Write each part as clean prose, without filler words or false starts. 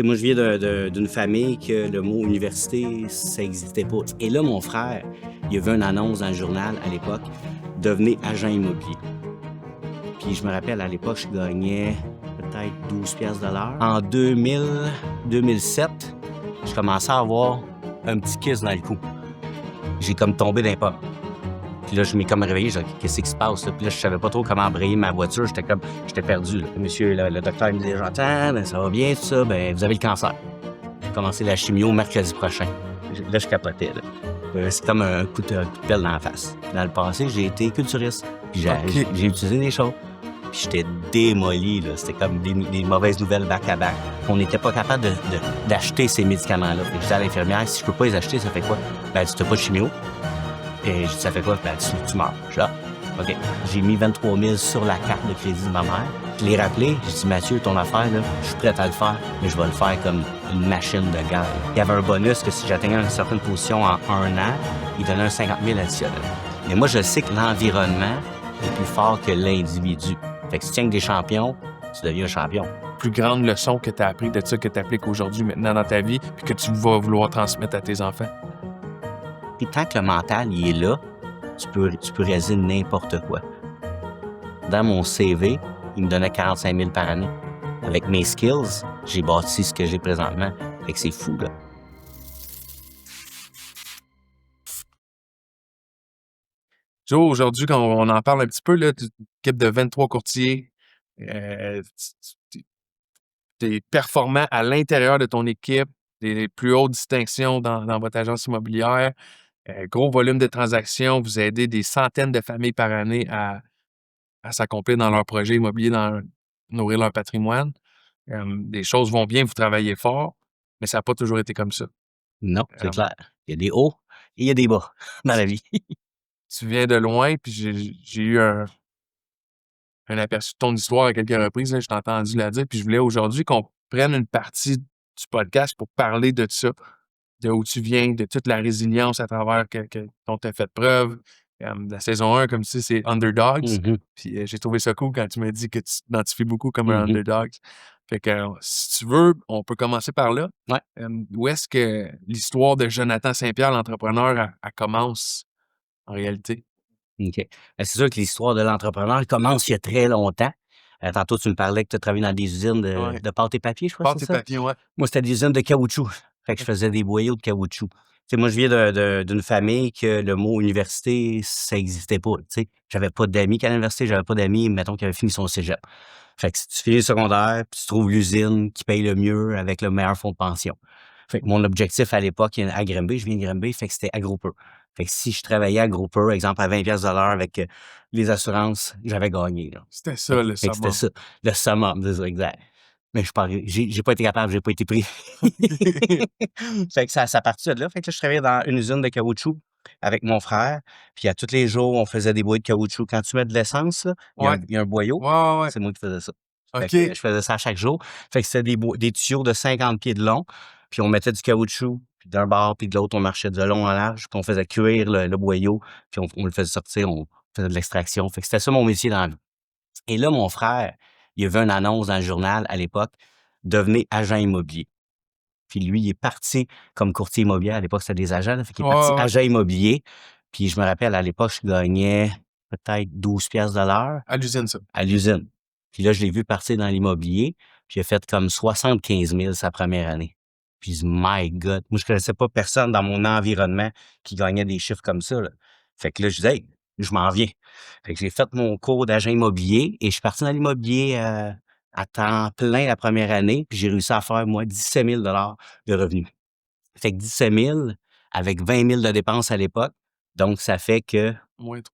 Moi, je viens d'une famille que le mot université, ça n'existait pas. Et là, mon frère, il a vu une annonce dans le journal à l'époque, devenez agent immobilier. Puis je me rappelle, à l'époque, je gagnais peut-être 12 piastres de l'heure. En 2007, je commençais à avoir un petit kiss dans le cou. J'ai comme tombé d'un pas. Puis là, je m'ai comme réveillé, j'ai dit, qu'est-ce qui se passe? Là? Puis là, je savais pas trop comment embrayer ma voiture, j'étais perdu. Là. Monsieur, le docteur me disait, j'entends, ben, ça va bien, tout ça, ben, vous avez le cancer. J'ai commencé la chimio mercredi prochain. Là, je capotais. Là. C'est comme un coup de pelle dans la face. Dans le passé, j'ai été culturiste. Puis j'ai utilisé des choses. Puis j'étais démoli, là. C'était comme des mauvaises nouvelles back-à-back. On n'était pas capable d'acheter ces médicaments-là. Puis je disais à l'infirmière, si je peux pas les acheter, ça fait quoi? Ben, tu n'as pas de chimio. Et je dis, ça fait quoi? Ben, tu meurs. Je dis, OK. J'ai mis 23 000 sur la carte de crédit de ma mère. Je l'ai rappelé. J'ai dit, Mathieu, ton affaire, là, je suis prêt à le faire, mais je vais le faire comme une machine de guerre. Il y avait un bonus que si j'atteignais une certaine position en 1 an, il donnait un 50 000 additionnel. Mais moi, je sais que l'environnement est plus fort que l'individu. Fait que si tu tiens que des champions, tu deviens un champion. Plus grande leçon que tu as appris de ça, que tu appliques aujourd'hui, maintenant dans ta vie, puis que tu vas vouloir transmettre à tes enfants? Puis tant que le mental, il est là, tu peux réaliser n'importe quoi. Dans mon CV, il me donnait 45 000 par année. Avec mes skills, j'ai bâti ce que j'ai présentement. Fait que c'est fou, là. Joe, aujourd'hui, quand on en parle un petit peu, là, tu équipe de 23 courtiers, tu es performant à l'intérieur de ton équipe, des plus hautes distinctions dans votre agence immobilière, gros volume de transactions, vous aidez des centaines de familles par année à s'accomplir dans leur projet immobilier, nourrir leur patrimoine. Les choses vont bien, vous travaillez fort, mais ça n'a pas toujours été comme ça. Non, c'est clair. Il y a des hauts et il y a des bas dans la vie. Tu viens de loin, puis j'ai eu un aperçu de ton histoire à quelques reprises, là, je t'ai entendu la dire, puis je voulais aujourd'hui qu'on prenne une partie du podcast pour parler de ça, de où tu viens, de toute la résilience à travers dont tu as fait preuve. La saison 1, comme tu sais, c'est Underdogs. Mm-hmm. Puis j'ai trouvé ça cool quand tu m'as dit que tu t'identifies beaucoup comme un Mm-hmm. Underdog. Fait que si tu veux, on peut commencer par là. Ouais. Où est-ce que l'histoire de Jonathan Saint-Pierre, l'entrepreneur, elle commence en réalité? OK. C'est sûr que l'histoire de l'entrepreneur commence il y a très longtemps. Tantôt, tu me parlais que tu as travaillé dans des usines de pâte et papier, je crois, Pâte c'est et ça? papier, ouais. Moi, c'était des usines de caoutchouc. Fait que je faisais des boyaux de caoutchouc. Tu sais, moi, je viens d'une famille que le mot université, ça n'existait pas. Tu sais, j'avais pas d'amis qu'à l'université, j'avais pas d'amis, mettons, qui avaient fini son cégep. Fait que si tu finis le secondaire, puis tu trouves l'usine qui paye le mieux avec le meilleur fonds de pension. Fait que mon objectif à l'époque, à Granby, je viens de Granby, fait que c'était à Grouper. Fait que si je travaillais à Grouper, exemple, à 20 piastres de l'heure avec les assurances, j'avais gagné, là. C'était ça, le Fait que c'était summum. ça, le summum, c'est ça, exact. Mais j'ai pas été capable, j'ai pas été pris. Fait que ça partit de là. Fait que là, je travaillais dans une usine de caoutchouc avec mon frère. Puis à tous les jours, on faisait des boîtes de caoutchouc. Quand tu mets de l'essence, là, Ouais. il y a un boyau. Ouais. C'est moi qui faisais ça. Fait OK. que je faisais ça chaque jour. Fait que c'était des tuyaux de 50 pieds de long. Puis on mettait du caoutchouc. Puis d'un bord, puis de l'autre, on marchait de long en large. Puis on faisait cuire le boyau. Puis on le faisait sortir. On faisait de l'extraction. Fait que c'était ça mon métier dans la vie. Et là, mon frère, il a vu une annonce dans le journal à l'époque, devenez agent immobilier. Puis lui, il est parti comme courtier immobilier. À l'époque, c'était des agents. Là, fait qu'il est parti Ouais. agent immobilier. Puis je me rappelle, à l'époque, je gagnais peut-être 12 piastres de l'heure. À l'usine, ça. À l'usine. Puis là, je l'ai vu partir dans l'immobilier. Puis il a fait comme 75 000 sa première année. Puis je dis, my God. Moi, je connaissais pas personne dans mon environnement qui gagnait des chiffres comme ça, là. Fait que là, je disais, hey, je m'en viens. Fait que j'ai fait mon cours d'agent immobilier et je suis parti dans l'immobilier à temps plein la première année. Puis j'ai réussi à faire, moi, 17 000 de revenus. Fait que 17 000 avec 20 000 de dépenses à l'époque. Donc, ça fait que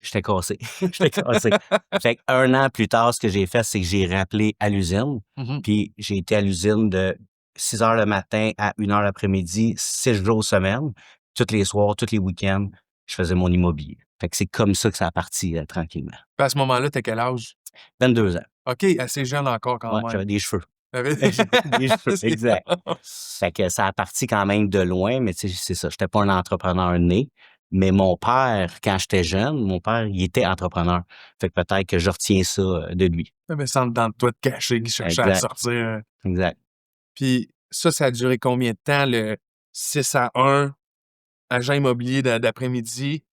j'étais cassé. J'étais cassé. Fait qu'un an plus tard, ce que j'ai fait, c'est que j'ai rappelé à l'usine. Puis j'ai été à l'usine de 6 heures le matin à 1 heure l'après-midi, 6 jours semaine. Tous les soirs, tous les week-ends, je faisais mon immobilier. Fait que c'est comme ça que ça a parti tranquillement. Puis à ce moment-là, t'as quel âge? 22 ans. OK, assez jeune encore quand même. J'avais des cheveux. J'avais des cheveux, exact. Fait que ça a parti quand même de loin, mais tu sais, c'est ça. J'étais pas un entrepreneur né. Mais mon père, quand j'étais jeune, il était entrepreneur. Fait que peut-être que je retiens ça de lui. Mais sans dedans de toi de cacher, qui cherchait à sortir. Exact. Puis Ça a duré combien de temps, le 6 à 1, agent immobilier d'après-midi?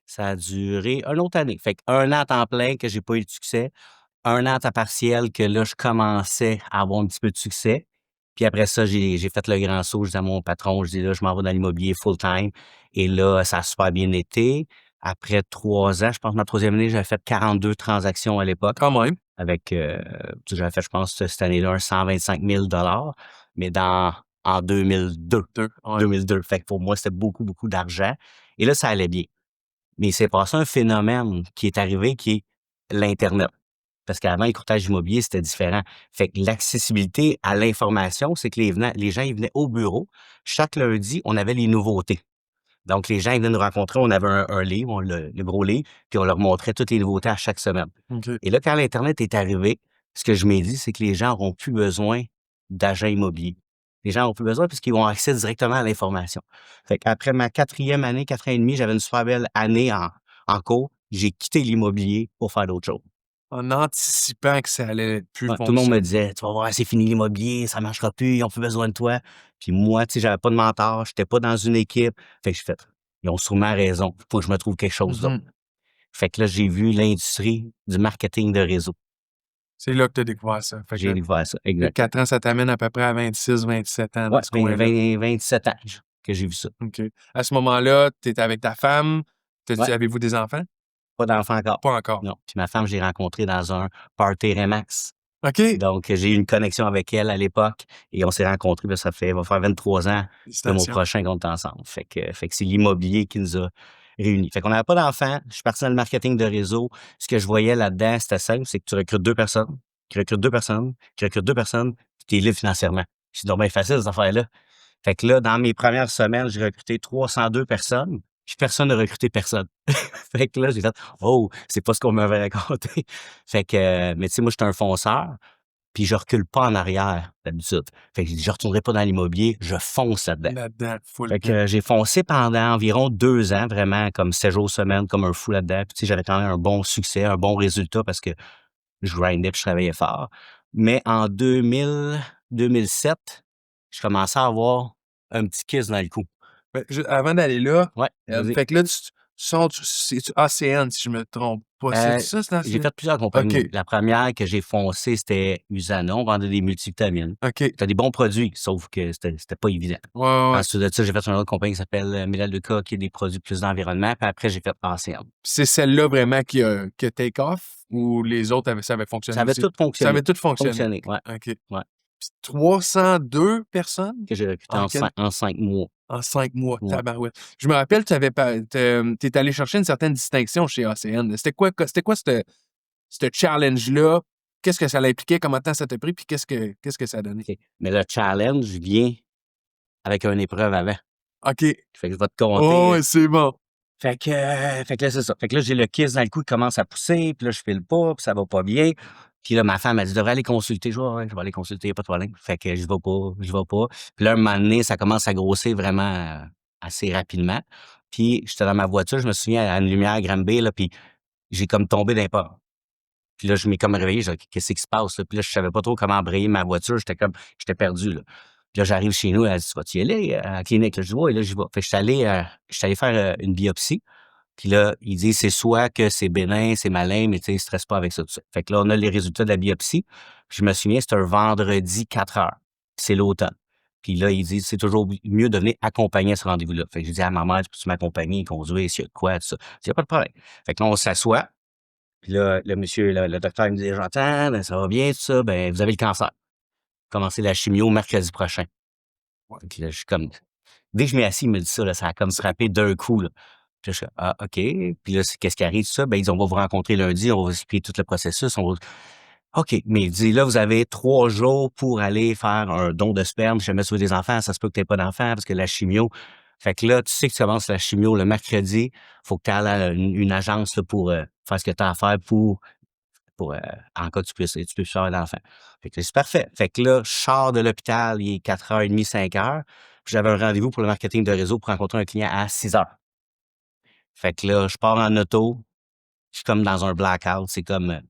Ça a duré une autre année. Fait qu'1 an à temps plein que j'ai pas eu de succès, 1 an à temps partiel que là, je commençais à avoir un petit peu de succès. Puis après ça, j'ai fait le grand saut. Je dis à mon patron, je dis là, je m'en vais dans l'immobilier full-time. Et là, ça a super bien été. Après 3 ans, je pense que ma troisième année, j'avais fait 42 transactions à l'époque Quand même. avec, j'avais fait, je pense, cette année-là, un 125 000 mais en 2002. 2, ouais. 2002. Fait que pour moi, c'était beaucoup, beaucoup d'argent. Et là, ça allait bien. Mais il s'est passé un phénomène qui est arrivé qui est l'Internet. Parce qu'avant, le courtage immobilier, c'était différent. Fait que l'accessibilité à l'information, c'est que les gens, ils venaient au bureau. Chaque lundi, on avait les nouveautés. Donc, les gens, ils venaient nous rencontrer, on avait un livre, le gros livre, puis on leur montrait toutes les nouveautés à chaque semaine. OK. Et là, quand l'Internet est arrivé, ce que je m'ai dit, c'est que les gens n'auront plus besoin d'agents immobiliers. Les gens n'auront plus besoin parce qu'ils vont accéder directement à l'information. Fait qu'après ma 4e année, 4 ans et demi, j'avais une super belle année en cours. J'ai quitté l'immobilier pour faire d'autres choses. En anticipant que ça allait plus Ouais, tout le monde me fonctionner. disait: «Tu vas voir, c'est fini l'immobilier, ça marchera plus, ils ont plus besoin de toi». Puis moi, tu sais, j'avais pas de mentor, j'étais pas dans une équipe. Fait que j'ai fait: «Ils ont sûrement raison, faut que je me trouve quelque chose d'autre». Mmh. Fait que là, j'ai vu l'industrie du marketing de réseau. C'est là que tu as découvert ça. Fait J'ai que découvert ça, le exactement. 4 ans, ça t'amène à peu près à 26, 27 ans Ouais, dans ce coin-là. 27 ans que j'ai vu ça. OK. À ce moment-là, tu étais avec ta femme. Ouais, Avez-vous des enfants? pas d'enfant encore. Pas encore. Non. Puis ma femme, je l'ai rencontrée dans un party Remax. OK. Donc, j'ai eu une connexion avec elle à l'époque et on s'est rencontrés, ben, va faire 23 ans le mois Félicitations. prochain qu'on est ensemble. Fait que c'est l'immobilier qui nous a réunis. Fait qu'on n'avait pas d'enfants. Je suis parti dans le marketing de réseau. Ce que je voyais là-dedans, c'était simple, c'est que tu recrutes 2 personnes, qui recrutent 2 personnes, qui recrutent 2 personnes, puis tu es libre financièrement. C'est donc bien facile, cette affaire-là. Fait que là, dans mes premières semaines, j'ai recruté 302 personnes, puis personne n'a recruté personne. Fait que là, j'ai fait: «Oh, c'est pas ce qu'on m'avait raconté». Fait que, mais tu sais, moi, j'étais un fonceur. Puis je recule pas en arrière d'habitude. Fait que j'ai dit: «Je retournerai pas dans l'immobilier, je fonce là-dedans». Là-dedans, full Fait que, temps. j'ai foncé pendant environ 2 ans, vraiment comme 7 jours semaine, comme un fou là-dedans. Puis tu sais, j'avais quand même un bon succès, un bon résultat parce que je grindais puis je travaillais fort. Mais en 2007, je commençais à avoir un petit kiss dans le cou. Avant d'aller là, Ouais, vas-y. fait que là, c'est-tu ACN, si je me trompe pas? C'est Heu, ça, c'est j'ai ACN? fait plusieurs OK. compagnies. La première que j'ai foncée, c'était Usana. On vendait des multivitamines. OK. C'était des bons produits, sauf que c'était pas évident. Ouais, ouais, ouais. Ensuite de ça, j'ai fait une autre compagnie qui s'appelle, Melaleuca, qui est des produits plus d'environnement, puis après j'ai fait ACM. C'est celle-là vraiment qui a take off ou les autres ça avait Ça fonctionné avait aussi? tout Ça avait fonctionné. tout fonctionné. Fonctionné, ouais, OK. ouais, Puis 302 personnes que j'ai recruté en quel en 5 mois. en 5 mois, Ouais. tabarouette. Je me rappelle, tu avais pas tu es allé chercher une certaine distinction chez ACN. C'était quoi ce challenge-là? Qu'est-ce que ça l'impliquait? Comment de temps ça t'a pris? Puis qu'est-ce que ça a donné? OK. Mais le challenge vient avec une épreuve avant. OK. Fait que je vais te Oh, conter. ouais, c'est bon. Fait que là, c'est ça. Fait que là, j'ai le kiss dans le cou qui commence à pousser, puis là, je file pas, puis ça va pas bien. Puis là, ma femme, elle dit: «Tu devrais aller consulter». Je dis: «Ouais, je vais aller consulter, y a pas de problème». Fait que je vais pas, je vais pas. Puis là, un moment donné, ça commence à grossir vraiment, assez rapidement. Puis j'étais dans ma voiture, je me souviens, à une lumière à Granby, là, puis j'ai comme tombé d'un pas. Puis là, je m'ai comme réveillé, j'ai dit: «Qu'est-ce qui se passe, là?» Puis là, je savais pas trop comment embrayer ma voiture, j'étais perdu, là. Puis là, j'arrive chez nous, elle dit: «Tu vas-tu y aller, à la clinique?» Là, je dis: «Ouais, là, j'y vais». Fait que j'étais allé faire, une biopsie. Puis là, ils disent: «C'est soit que c'est bénin, c'est malin, mais tu sais, stresse pas avec ça, tout ça». Fait que là, on a les résultats de la biopsie. Puis je me souviens, c'était un vendredi 4 heures. C'est l'automne. Puis là, ils disent: «C'est toujours mieux de venir accompagner à ce rendez-vous-là». Fait que j'ai dit à ma mère: «Peux-tu m'accompagner, conduire, s'il y a de quoi, tout ça?» Il dit: «Y a pas de problème». Fait que là, on s'assoit. Puis là, le docteur, il me dit: «J'entends, ben, ça va bien, tout ça, ben, vous avez le cancer. Commencez la chimio mercredi prochain». Ouais. Fait que là, je suis comme dès que je m'ai assis, il me dit ça, là, ça a comme C'est frappé d'un coup, là. Puis là, je suis: «Ah, OK». Puis là, c'est qu'est-ce qui arrive, tout ça? Ben, ils disent: «On va vous rencontrer lundi, on va vous expliquer tout le processus, on va». OK, mais il dit: «Là, vous avez 3 jours pour aller faire un don de sperme. Si jamais tu veux des enfants, ça se peut que tu aies pas d'enfants parce que la chimio». Fait que là, tu sais que tu commences la chimio le mercredi, faut que tu ailles à une agence, là, pour, faire ce que tu as à faire pour, en cas que tu puisses avoir d'enfant. Fait que c'est parfait. Fait que là, je sors de l'hôpital, il est 4h30, 5 heures. Puis j'avais un rendez-vous pour le marketing de réseau pour rencontrer un client à 6 heures. Fait que là, je pars en auto, je suis comme dans un blackout, c'est comme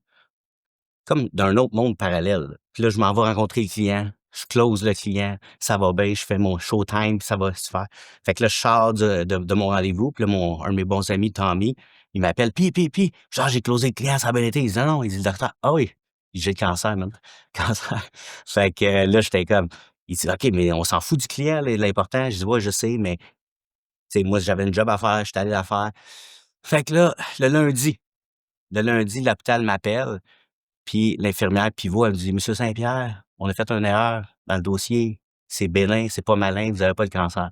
d'un autre monde parallèle, là. Puis là, je m'en vais rencontrer le client. Je close le client, ça va bien, je fais mon showtime, puis ça va se faire. Fait que là, je sors de mon rendez-vous, puis là, un de mes bons amis, Tommy, il m'appelle, puis, genre, j'ai closé le client, ça a bien été. Il dit, non, il dit, le docteur, ah oui, j'ai le cancer, man. Cancer. Fait que là, j'étais comme, il dit, OK, mais on s'en fout du client, là, l'important. Je dis, ouais, je sais, mais, tu sais, moi, j'avais une job à faire, j'étais allé la faire. Fait que là, le lundi, l'hôpital m'appelle, puis l'infirmière pivot, elle me dit, Monsieur Saint-Pierre, on a fait une erreur dans le dossier. C'est bénin, c'est pas malin, vous avez pas le cancer.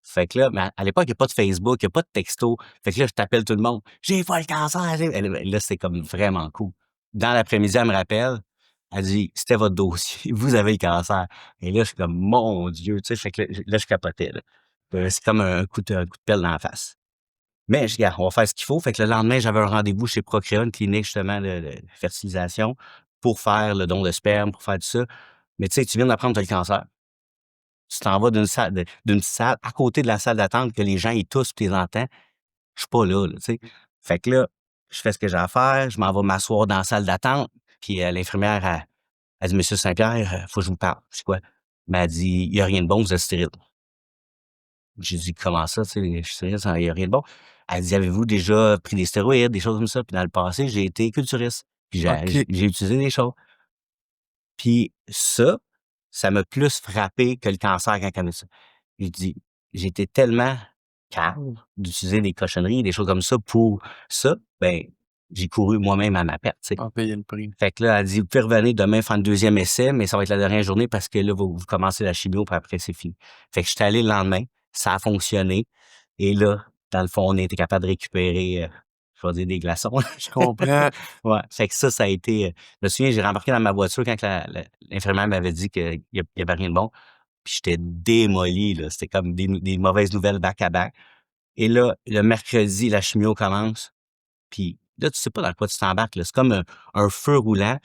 Fait que là, mais à l'époque, il y a pas de Facebook, il y a pas de texto. Fait que là, je t'appelle tout le monde. J'ai pas le cancer. Là, c'est comme vraiment cool. Dans l'après-midi, elle me rappelle. Elle dit, c'était votre dossier. Vous avez le cancer. Et là, je suis comme, mon Dieu, tu sais, fait que là, je capotais, là. C'est comme un coup de pelle dans la face. Mais je dis, regarde, on va faire ce qu'il faut. Fait que le lendemain, j'avais un rendez-vous chez Procréa, une clinique justement de fertilisation, pour faire le don de sperme, pour faire tout ça. Mais tu sais, tu viens d'apprendre que tu as le cancer. Tu t'en vas d'une salle, à côté de la salle d'attente, que les gens, ils toussent, puis tu les entends. Je suis pas là, tu sais. Fait que là, je fais ce que j'ai à faire, je m'en vais m'asseoir dans la salle d'attente, puis l'infirmière, elle dit, Monsieur Saint-Pierre, faut que je vous parle. Je dis quoi? Elle m'a dit, il y a rien de bon, vous êtes stérile. J'ai dit: «Comment ça, tu sais, je suis sérieux, ça y a rien de bon». Elle dit: «Avez-vous déjà pris des stéroïdes, des choses comme ça?» Puis dans le passé, j'ai été culturiste, puis OK. j'ai utilisé des choses. Puis ça m'a plus frappé que le cancer quand elle m'a dit ça. J'ai dit: «J'étais tellement calme d'utiliser des cochonneries, des choses comme ça pour ça, ben, j'ai couru moi-même à ma perte», tu sais. En payer le prix. Fait que là, elle dit: «Vous pouvez revenir demain faire un deuxième essai, mais ça va être la dernière journée parce que là, vous commencez la chimio, puis après, c'est fini». Fait que j'étais allé le lendemain, ça a fonctionné et là, dans le fond, on a été capable de récupérer, je vais dire des glaçons. Je comprends. Ouais, fait que ça a été, je me souviens, j'ai rembarqué dans ma voiture quand l'infirmière m'avait dit qu'il y avait rien de bon, puis j'étais démoli, là. C'était comme des mauvaises nouvelles back à back et là, le mercredi, la chimio commence, puis là, tu sais pas dans quoi tu t'embarques, là. C'est comme un feu roulant.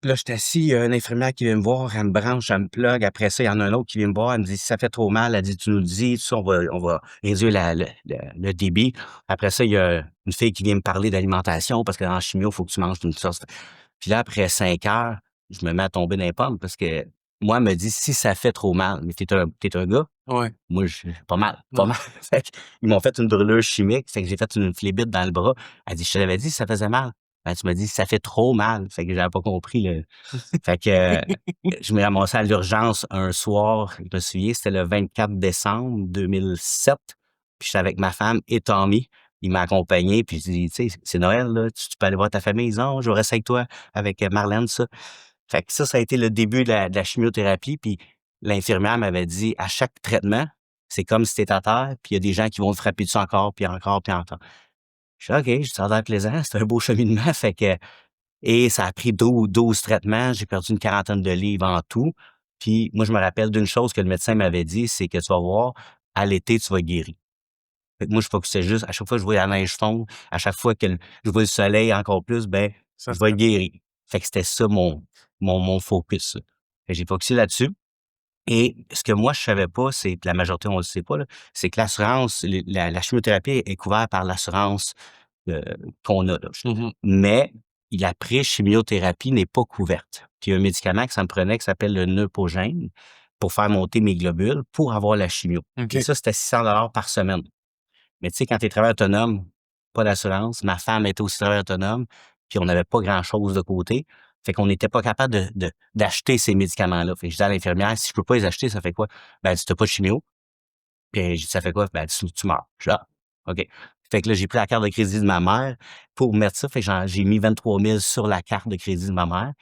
Là, je suis assis, il y a une infirmière qui vient me voir, elle me branche, elle me plug. Après ça, il y en a un autre qui vient me voir, elle me dit: «Si ça fait trop mal», elle dit: «Tu nous le dis, tout ça, on va réduire le débit». Après ça, il y a une fille qui vient me parler d'alimentation parce qu'en chimio, il faut que tu manges une sorte. Puis là, après 5 heures, je me mets à tomber dans les pommes parce que moi, elle me dit: «Si ça fait trop mal», mais t'es un gars? Ouais. Moi, je pas mal, pas Non. mal. Fait qu'ils m'ont fait une brûlure chimique, fait que j'ai fait une phlébite dans le bras. Elle dit: «Je te l'avais dit, ça faisait mal». Ben, tu m'as dit: «Ça fait trop mal». Fait que j'avais pas compris le fait que, je m'ai ramassé à l'urgence un soir, je me souviens, c'était le 24 décembre 2007, puis j'étais avec ma femme et Tommy. Il m'a accompagné, puis je dis: «Tu sais, c'est Noël, là, tu peux aller voir ta famille?» «Ils disent: «Non, je vais rester avec toi, avec, Marlène», ça. Fait que ça a été le début de la chimiothérapie, puis l'infirmière m'avait dit: «À chaque traitement, c'est comme si tu étais à terre, puis il y a des gens qui vont te frapper dessus encore, puis encore, puis encore». Je fais: «OK», je dis: «Ça a l'air plaisant, c'est un beau cheminement», fait que et ça a pris 12 traitements, j'ai perdu une quarantaine de livres en tout. Puis moi, je me rappelle d'une chose que le médecin m'avait dit, c'est que: «Tu vas voir, à l'été, tu vas guérir». Fait que moi, je focusais juste à chaque fois que je voyais la neige fondre, à chaque fois que je vois le soleil encore plus, ben, Ça je vais serait être guéri. Fait que c'était ça mon focus. Fait que j'ai focusé là-dessus et ce que moi je savais pas, c'est que la majorité, on le sait pas, là, c'est que l'assurance, la chimiothérapie est couverte par l'assurance, heu, qu'on a, là. mmh Mais la pré-chimiothérapie n'est pas couverte. Puis il y a un médicament que ça me prenait qui s'appelle le Neupogène pour faire monter mes globules pour avoir la chimio et OK. ça, c'était 600 par semaine. Mais tu sais, quand tu es travailleur autonome, pas d'assurance. Ma femme était aussi travailleur autonome, puis on n'avait pas grand-chose de côté. Fait qu'on n'était pas capable d'acheter ces médicaments-là. Fait que je disais à l'infirmière: «Si je peux pas les acheter, ça fait quoi?» Ben, elle dit: «Tu pas de chimio». Puis j'ai dit: «Ça fait quoi?» Ben, elle dit: «Tu meurs». Je dis: «Ah, OK». Fait que là, j'ai pris la carte de crédit de ma mère pour mettre ça. Fait que j'ai mis 23 000 sur la carte de crédit de ma mère.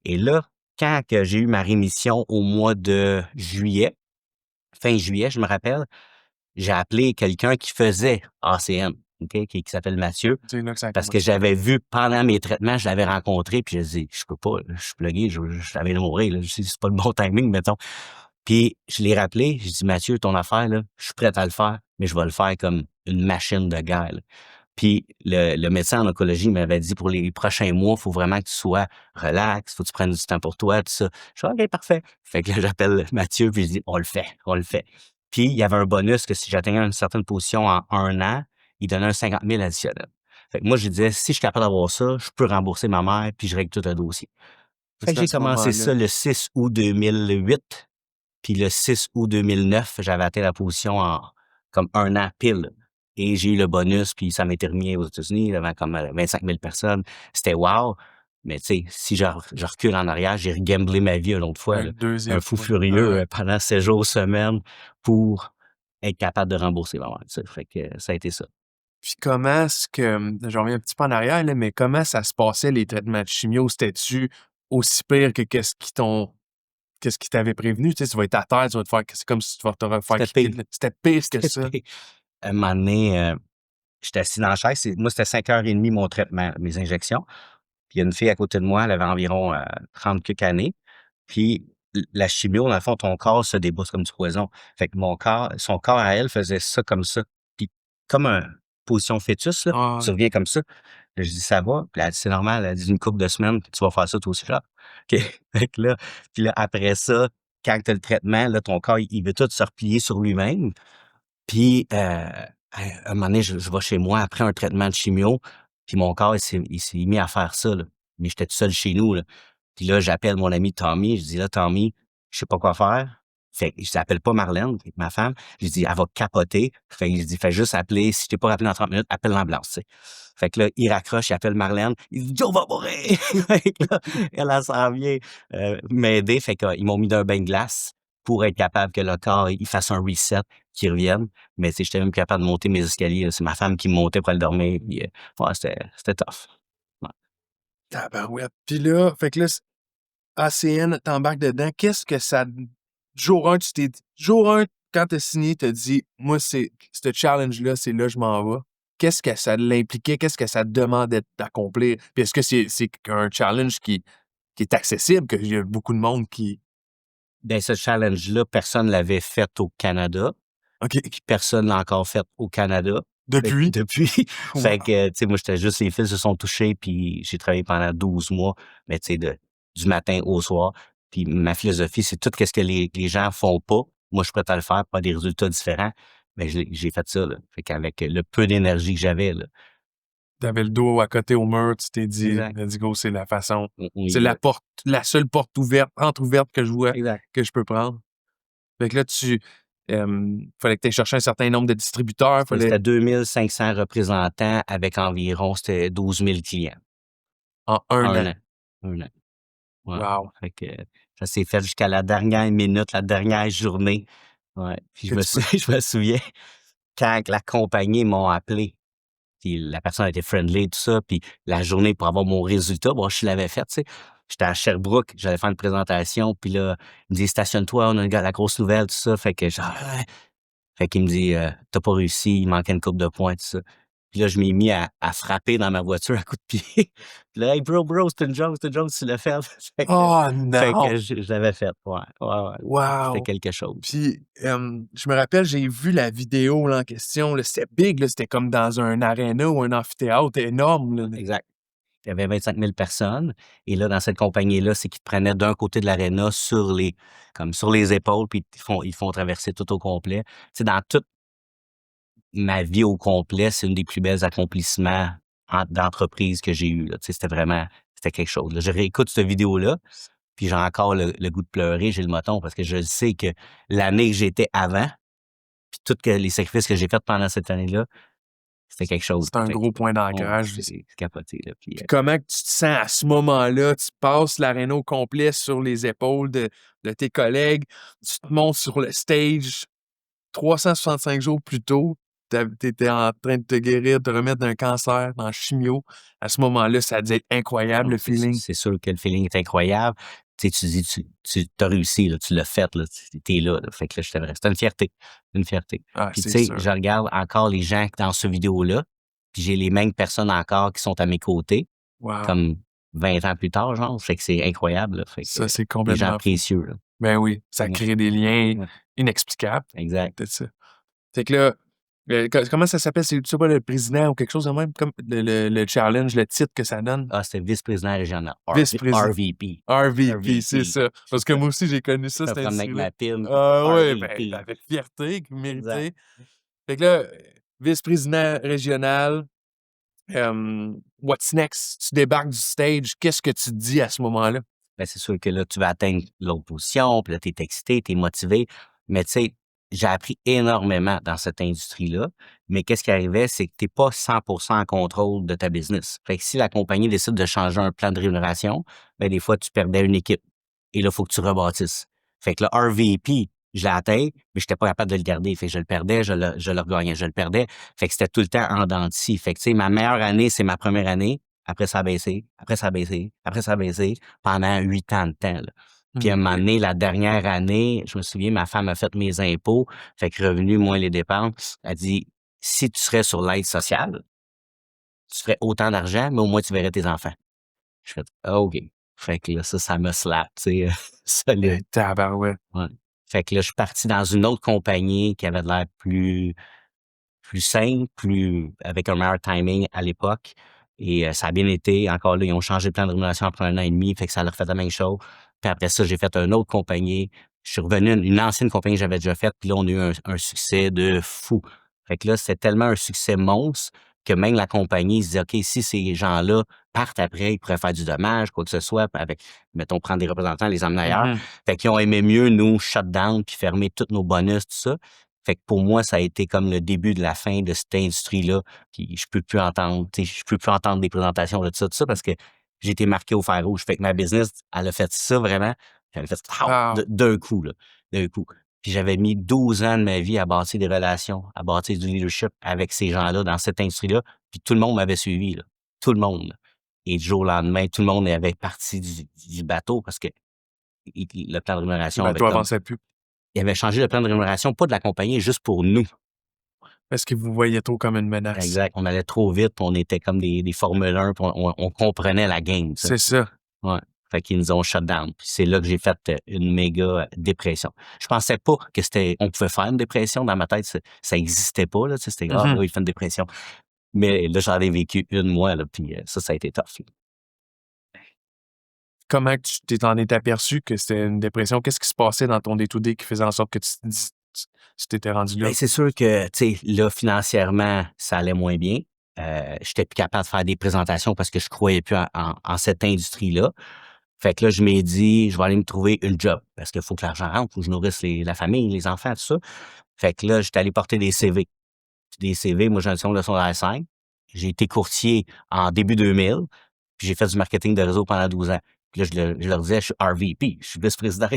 Et là, quand que j'ai eu ma rémission au mois de juillet, fin juillet, je me rappelle, j'ai appelé quelqu'un qui faisait ACM, OK, qui s'appelle Mathieu, C'est là que ça a parce que commencé. j'avais vu pendant mes traitements, je l'avais rencontré, puis je dit: «Je peux pas, là, je suis plugué, je viens de mourir, là, je sais c'est pas le bon timing, mettons». Puis je l'ai rappelé, j'ai dit: «Mathieu, ton affaire, là, je suis prêt à le faire, mais je vais le faire comme une machine de guerre, là». Puis le médecin en oncologie m'avait dit: «Pour les prochains mois, il faut vraiment que tu sois relax, faut que tu prennes du temps pour toi, tout ça». Je dis: «OK, parfait». Fait que là, j'appelle Mathieu, puis je dis: «On le fait, on le fait». Puis il y avait un bonus que si j'atteignais une certaine position en 1 an, il donnait un 50 000 additionnel. Fait que moi, je disais: «Si je suis capable d'avoir ça, je peux rembourser ma mère, puis je règle tout le dossier». Fait que C'est à j'ai ce commencé moment-là. ça le 6 août 2008. Puis le 6 août 2009, j'avais atteint la position en comme 1 an pile. Et j'ai eu le bonus, puis ça m'était remis aux États-Unis devant comme 25 000 personnes. C'était wow! Mais tu sais, si je recule en arrière, j'ai regamblé ma vie une autre fois, Un là. Un deuxième fou fois. furieux pendant 7 jours, semaine pour être capable de rembourser ma tu sais. Fait que ça a été ça. Puis comment est-ce que, je reviens un petit peu en arrière, là, mais comment ça se passait les traitements de chimio? C'était-tu aussi pire que qu'est-ce qui t'avait prévenu? Tu sais, tu vas être à terre, tu vas te faire c'est comme si tu vas te refaire C'était kicker. pire. C'était pire que C'était ça? pire. Un moment donné, j'étais assis dans la chaise. Moi, c'était 5h30 mon traitement, mes injections. Puis il y a une fille à côté de moi, elle avait environ 30 quelques années. Puis la chimio, dans le fond, ton corps se débousse comme du poison. Fait que son corps à elle faisait ça comme ça. Puis comme un position fœtus, là, Ah tu ouais. reviens comme ça. Là, je dis, ça va? Puis elle dit, c'est normal. Elle dit, une couple de semaines, puis tu vas faire ça toi aussi. Là. OK. Fait que là, puis là, après ça, quand tu as le traitement, là, ton corps, il veut tout se replier sur lui-même. Puis, à un moment donné, je vais chez moi après un traitement de chimio, puis mon corps, il s'est mis à faire ça, là. Mais j'étais tout seul chez nous, là. Puis là, j'appelle mon ami Tommy, je dis: «Là, Tommy, je sais pas quoi faire». Fait que j'appelle pas Marlène, qui est ma femme. Je dis: «Elle va capoter». Fait que je dis: «Fais juste appeler, si je t'ai pas rappelé dans 30 minutes, appelle l'ambulance», tu sais. Fait que là, il raccroche, il appelle Marlène. Il dit: «Joe va mourir!» Fait que là, elle s'en vient, m'aider. Fait qu'ils m'ont mis d'un bain de glace pour être capable que le corps, il fasse un reset, qu'il revienne. Mais tu sais, j'étais même plus capable de monter mes escaliers, là. C'est ma femme qui me montait pour aller dormir, puis, ouais, c'était tough. Ouais. Tabarouette. Puis là, fait que là, ACN, t'embarques dedans. Qu'est-ce que ça. Jour 1, tu t'es dit. Jour 1, quand t'as signé, t'as dit, moi, c'est ce challenge-là, c'est là, je m'en vais. Qu'est-ce que ça l'impliquait? Qu'est-ce que ça te demandait d'accomplir? Puis est-ce que c'est un challenge qui est accessible, qu'il y a beaucoup de monde qui. Ben, ce challenge-là, personne l'avait fait au Canada, OK. puis personne l'a encore fait au Canada. Fait que Depuis? depuis, Wow. fait que, tu sais, moi, j'étais juste les fils se sont touchés, puis j'ai travaillé pendant 12 mois, mais tu sais, du matin au soir. Puis ma philosophie, c'est tout ce que les gens font pas. Moi, je suis prêt à le faire pour des résultats différents. Mais j'ai fait ça, là. Fait qu'avec le peu d'énergie que j'avais, là. T'avais le dos à côté au mur, tu t'es dit, Exact. let's go, c'est la façon. On C'est y va. la seule porte ouverte, entrouverte que je vois, Exact. que je peux prendre. Fait que là, fallait que tu ailles chercher un certain nombre de distributeurs, C'était 2500 représentants avec environ, c'était 12 000 clients. en un Un an. an. Un an. Ouais. Wow. Fait que ça s'est fait jusqu'à la dernière minute, la dernière journée. Ouais. Puis Que tu peux. je me souviens quand la compagnie m'ont appelé, puis la personne était friendly, tout ça, puis la journée pour avoir mon résultat, bon, je l'avais fait, tu sais. J'étais à Sherbrooke, j'allais faire une présentation, puis là, il me dit: «Stationne-toi, on a la grosse nouvelle», tout ça. Fait que genre, ouais. Fait qu'il me dit: «Tu pas réussi, il manquait une coupe de points», tout ça. Puis là, je m'ai mis à frapper dans ma voiture à coups de pied. Puis là: «Hey bro, c'est une joke, tu l'as fait». Oh Fait non! que je l'avais fait, ouais, ouais, ouais. C'était Wow! quelque chose. Puis, je me rappelle, j'ai vu la vidéo là, en question, là, c'était big, là, c'était comme dans un aréna ou un amphithéâtre énorme, là. Exact. Il y avait 25 000 personnes et là, dans cette compagnie-là, c'est qu'ils te prenaient d'un côté de l'aréna comme sur les épaules, puis ils font traverser tout au complet. Tu sais, dans toute ma vie au complet, c'est une des plus belles accomplissements d'entreprise que j'ai eu, là. Tu sais, c'était quelque chose, là. Je réécoute cette vidéo-là, puis j'ai encore le goût de pleurer, j'ai le moton, parce que je sais que l'année que j'étais avant, puis les sacrifices que j'ai faits pendant cette année-là, c'était quelque chose. C'est un Fait que, gros point ouais, d'ancrage. c'est capoté, là. Puis, Puis comment que tu te sens à ce moment-là? Tu passes l'aréna au complet sur les épaules de tes collègues, tu te montes sur le stage 365 jours plus tôt, tu étais en train de te guérir, de te remettre d'un cancer, en chimio. À ce moment-là, ça a dû être incroyable, non, le c'est feeling. c'est sûr que le feeling est incroyable. Tu sais, tu dis, tu as réussi, là, tu l'as fait, là, tu es là, là. Fait que là, c'était une fierté, une fierté. Ah, Puis tu c'est sais, sûr. je regarde encore les gens dans ce vidéo-là, puis j'ai les mêmes personnes encore qui sont à mes côtés, Wow! comme 20 ans plus tard, genre. Fait que c'est incroyable, là. Fait que Ça, c'est des gens complètement fou. précieux, là. Ben oui, ça Ouais, crée des liens ouais, inexplicables, exact. peut-être ça. Fait que là, comment ça s'appelle? C'est, tu sais pas, le président ou quelque chose de même? Comme le challenge, le titre que ça donne? Ah, c'était vice-président régional, Vice-président. RVP. RVP, c'est RVP. ça. Parce C'est que ça. moi aussi, j'ai connu ça, Je me cette promenais avec industrie-là. ma pile, Ah ouais, ben, RVP. avec fierté, Exact. mérité. Fait que là, vice-président régional, what's next? Tu débarques du stage, qu'est-ce que tu te dis à ce moment-là? ben, c'est sûr que là, tu vas atteindre l'autre position, puis là, tu es excité, tu es motivé. Mais tu sais, j'ai appris énormément dans cette industrie-là. Mais qu'est-ce qui arrivait, c'est que tu n'es pas 100% en contrôle de ta business. Fait que si la compagnie décide de changer un plan de rémunération, ben, des fois, tu perdais une équipe. Et là, il faut que tu rebâtisses. Fait que le RVP, je l'ai atteint, mais je n'étais pas capable de le garder. Fait que je le perdais, je le regagnais, je le perdais. Fait que c'était tout le temps en dents de scie. Fait que, tu sais, ma meilleure année, c'est ma première année. Après, ça a baissé. Après, ça a baissé. Après, ça a baissé pendant 8 ans de temps, là. Puis à un moment OK. donné, la dernière année, je me souviens, ma femme a fait mes impôts, fait que revenu moins les dépenses. Elle dit, si tu serais sur l'aide sociale, tu ferais autant d'argent, mais au moins tu verrais tes enfants. Je fais, ah, OK. Fait que là, ça me slap, tu sais, solide. Tabarouette. Ouais. Fait que là, je suis parti dans une autre compagnie qui avait de l'air plus simple, avec un meilleur timing à l'époque. Et ça a bien été. Encore là, ils ont changé le plan de rémunération après 1 an et demi, fait que ça leur fait la même chose. Puis après ça, j'ai fait une autre compagnie. Je suis revenu à une ancienne compagnie que j'avais déjà faite, puis là, on a eu un succès de fou. Fait que là, c'est tellement un succès monstre que même la compagnie se dit, OK, si ces gens-là partent après, ils pourraient faire du dommage, quoi que ce soit, avec, mettons, prendre des représentants, les emmener ailleurs. Mhm. Fait qu'ils ont aimé mieux nous shut down puis fermer tous nos bonus, tout ça. Fait que pour moi, ça a été comme le début de la fin de cette industrie-là. Puis je peux plus entendre, tu sais, je peux plus entendre des présentations de tout ça parce que j'ai été marqué au fer rouge. Fait que ma business, elle a fait ça vraiment. Elle a fait Wow. d'un coup, là. D'un coup. Puis j'avais mis 12 ans de ma vie à bâtir des relations, à bâtir du leadership avec ces gens-là dans cette industrie-là. Puis tout le monde m'avait suivi, là. Tout le monde, là. Et du jour au lendemain, tout le monde avait parti du bateau parce que le plan de rémunération Ben, avait toi, comme avançais plus. il avait changé le plan de rémunération, pas de la compagnie, juste pour nous. Parce que vous voyez trop comme une menace. Exact. On allait trop vite, puis on était comme des Formule 1, puis on comprenait la game, tu sais. C'est ça. Ouais. Fait qu'ils nous ont shut down. Puis c'est là que j'ai fait une méga dépression. Je pensais pas que on pouvait faire une dépression. Dans ma tête, ça existait pas, là, tu sais. C'était, ah, Mhm. là, il fait une dépression. Mais là, j'en ai vécu une, moi, là, puis ça a été tough, là. Comment que tu t'en es aperçu que c'était une dépression? Qu'est-ce qui se passait dans ton day-to-day qui faisait en sorte que tu t'étais rendu là? Ben, c'est sûr que, tu sais, là, financièrement, ça allait moins bien. J'étais plus capable de faire des présentations parce que je croyais plus en cette industrie-là. Fait que là, je m'ai dit, je vais aller me trouver une job parce qu'il faut que l'argent rentre, faut que je nourrisse la famille, les enfants, tout ça. Fait que là, j'étais allé porter des CV. Puis des CV, moi, j'ai un diplôme de secondaire 5. J'ai été courtier en début 2000, puis j'ai fait du marketing de réseau pendant 12 ans. Puis là, je leur disais, je suis RVP, je suis vice-président.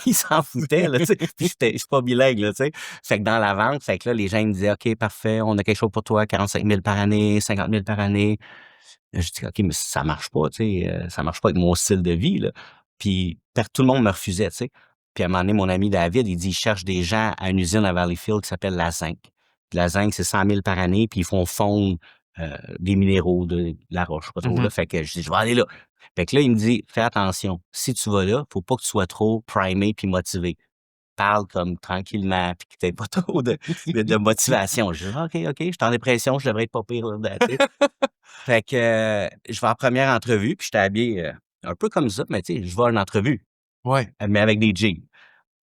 Ils s'en foutaient, là, tu sais. Puis je suis pas bilingue, là, tu sais. Fait que dans la vente, fait que là, les gens ils me disaient, OK, parfait, on a quelque chose pour toi, 45 000 par année, 50 000 par année. Là, je dis, OK, mais ça marche pas, tu sais, ça marche pas avec mon style de vie, là. Puis tout le monde me refusait, tu sais. Puis à un moment donné, mon ami David, il dit, il cherche des gens à une usine à Valleyfield qui s'appelle la Zinc. Puis la Zinc, c'est 100 000 par année, puis ils font fondre des minéraux de la roche, pas trop, là. Mhm. Fait que je dis, je vais aller là. Fait que là, il me dit, fais attention, si tu vas là, faut pas que tu sois trop primé puis motivé. Parle comme tranquillement, puis que t'aies pas trop de motivation. Je dis, OK, OK, je suis en dépression, je devrais être pas pire, là, tu sais. Fait que je vais en première entrevue, puis j'étais habillé un peu comme ça, mais tu sais, je vais à une entrevue, Ouais. mais avec des jeans.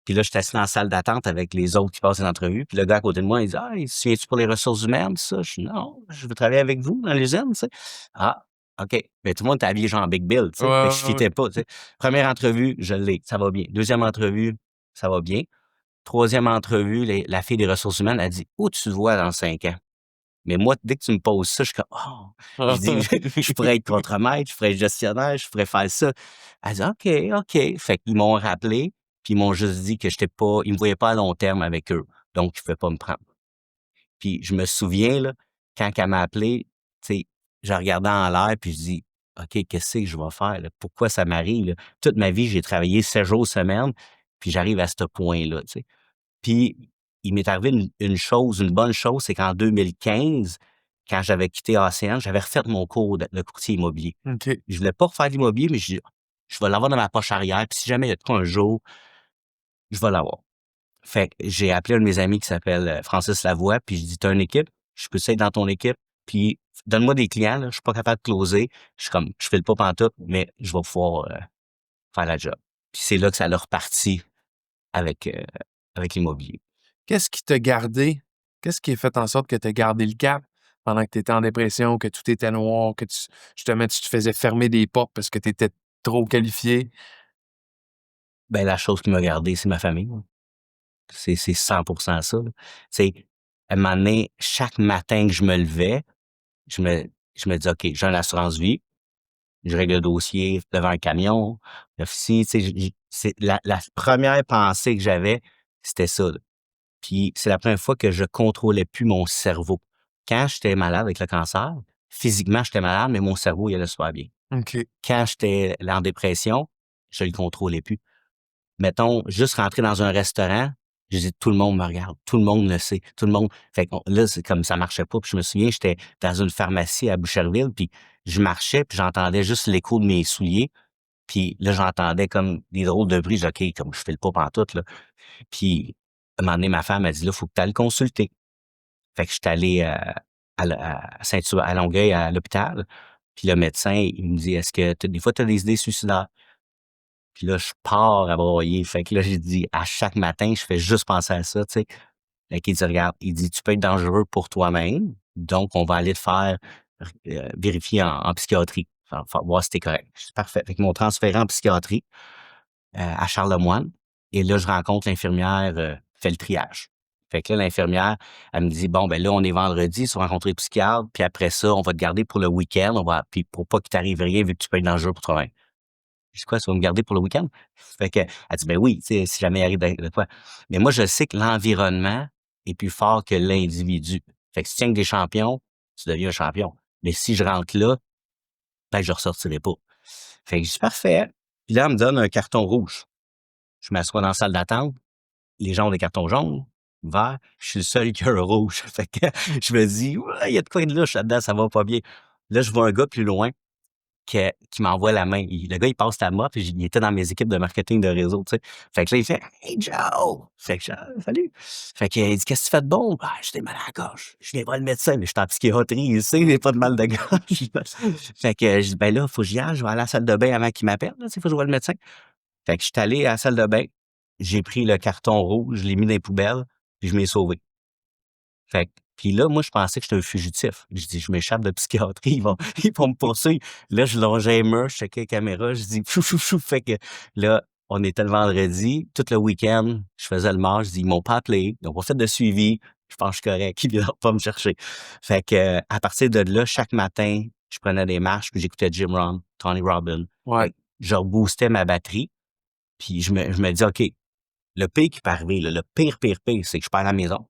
Puis là, j'étais assis dans la salle d'attente avec les autres qui passent les entrevues. Puis le gars à côté de moi, il dit, ah, viens-tu pour les ressources humaines, ça? Je dis, non, je veux travailler avec vous dans l'usine, tu sais. Ah, OK. Mais tout le monde était habillé genre Big Bill, tu Ouais, sais. Fait que je ouais, ouais. fitais pas, tu sais. Première entrevue, je l'ai, ça va bien. Deuxième entrevue, ça va bien. Troisième entrevue, la fille des ressources humaines a dit, où tu te vois dans 5 ans? Mais moi, dès que tu me poses ça, je suis comme, oh, je dis, je pourrais être contremaître, je pourrais être gestionnaire, je pourrais faire ça. Elle dit, OK, OK. Fait qu'ils m'ont rappelé, puis ils m'ont juste dit que j'étais pas, ils me voyaient pas à long terme avec eux. Donc, ils pouvaient pas me prendre. Puis je me souviens, là, quand elle m'a appelé, tu sais, je regardais en l'air, puis je dis, OK, qu'est-ce que je vais faire, là? Pourquoi ça m'arrive, là? Toute ma vie, j'ai travaillé 7 jours semaine, puis j'arrive à ce point-là, tu sais. Puis, il m'est arrivé une chose, une bonne chose, c'est qu'en 2015, quand j'avais quitté ACN, j'avais refait mon cours de courtier immobilier. OK. Je voulais pas refaire de l'immobilier, mais je vais l'avoir dans ma poche arrière, puis si jamais il y a de quoi un jour, je vais l'avoir. Fait que j'ai appelé un de mes amis qui s'appelle Francis Lavoie, puis je dis, t'as une équipe, je peux être dans ton équipe, puis donne-moi des clients, là, je suis pas capable de closer. Je suis comme, je fais le pas pantoute, mais je vais pouvoir faire la job. Puis c'est là que ça l'a reparti avec, avec l'immobilier. Qu'est-ce qui t'a gardé? Qu'est-ce qui a fait en sorte que tu as gardé le cap pendant que tu étais en dépression, que tout était noir, que justement, tu te faisais fermer des portes parce que tu étais trop qualifié? Ben, la chose qui m'a gardé, c'est ma famille. C'est 100% ça, là. Tu sais, à un moment donné, chaque matin que je me levais, je me je me dis: «OK, j'ai une assurance vie, je règle le dossier devant un camion, l'officier», tu sais, j c'est la 1re pensée que j'avais, c'était ça, là. Puis c'est la première fois que je contrôlais plus mon cerveau. Quand j'étais malade avec le cancer, physiquement, j'étais malade, mais mon cerveau, il allait super bien. OK. Quand j'étais en dépression, je le contrôlais plus. Mettons, juste rentrer dans un restaurant, je dis: «Tout le monde me regarde, tout le monde le sait, tout le monde», fait qu'on là, c'est comme ça marchait pas, puis je me souviens, j'étais dans une pharmacie à Boucherville, puis je marchais, puis j'entendais juste l'écho de mes souliers, puis là, j'entendais comme des drôles de bruits. Je dis: «OK, comme je file pas pantoute, là». Puis, à un moment donné, ma femme a dit: «Là, faut que tu ailles le consulter». Fait que j'étais allé, à Saint-Hubert à Longueuil, à l'hôpital, puis le médecin, il me dit: «Est-ce que des fois, tu as des idées suicidaires?» Puis là, je pars à broyer. Fait que là, j'ai dit, à chaque matin, je fais juste penser à ça, tu sais. Fait qu'il dit: «Regarde», il dit: «Tu peux être dangereux pour toi-même, donc on va aller te faire vérifier en psychiatrie, voir si tu es correct». Je dis: «Parfait». Fait qu'ils m'ont transféré en psychiatrie, à Charlemagne, et là, je rencontre l'infirmière, qui fait le triage. Fait que là, l'infirmière, elle me dit: «Bon, ben là, on est vendredi, tu vas rencontrer le psychiatre, puis après ça, on va te garder pour le week-end, puis pour pas qu'il t'arrive rien vu que tu peux être dangereux pour toi-même». Je dis: «Quoi, tu vas me garder pour le week-end?» Fait que elle dit: «Ben oui, tu sais, si jamais il arrive de quoi». Mais moi, je sais que l'environnement est plus fort que l'individu. Fait que si tu tiens avec des champions, tu deviens un champion. Mais si je rentre là, ben, je ressortirai pas. Fait que je dis: «Parfait». Puis là, elle me donne un carton rouge. Je m'assois dans la salle d'attente. Les gens ont des cartons jaunes, verts. Je suis le seul qui a un rouge. Fait que je me dis: «Ouais, il y a de quoi de louche là-dedans, ça va pas bien». Là, je vois un gars plus loin qui m'envoie la main. Le gars, il passe la main, puis il était dans mes équipes de marketing de réseau, tu sais. Fait que là, il fait: «Hey Joe!» Fait que «Salut!» Fait qu'il dit: «Qu'est-ce que tu fais de bon?» «Ah, j'ai mal à la gorge. Je viens voir le médecin, mais je suis en psychiatrie, il sait, j'ai pas de mal de gorge.» Fait que je dis: «Ben là, faut que j'y aille, je vais aller à la salle de bain avant qu'il m'appelle, là, tu sais, faut que je voie le médecin.» Fait que je suis allé à la salle de bain, j'ai pris le carton rouge, je l'ai mis dans les poubelles, puis je m'ai sauvé. Fait que puis là, moi, je pensais que j'étais un fugitif. Je dis: «Je m'échappe de psychiatrie, ils vont me poursuivre.» Là, je longeais les murs, je checkais les caméras, je dis: «Fou, fou, fou.» Fait que là, on était le vendredi, tout le week-end, je faisais le marche, je dis: «Ils m'ont pas appelé, ils ont pas fait de suivi, je pense que je suis correct, ils viendront pas me chercher.» Fait que, à partir de là, chaque matin, je prenais des marches, puis j'écoutais Jim Rohn, Tony Robbins. Ouais. Fait que je reboostais ma batterie, puis je me dis: «OK, le pire qui peut arriver, là, le pire, pire, pire, c'est que je perds la maison.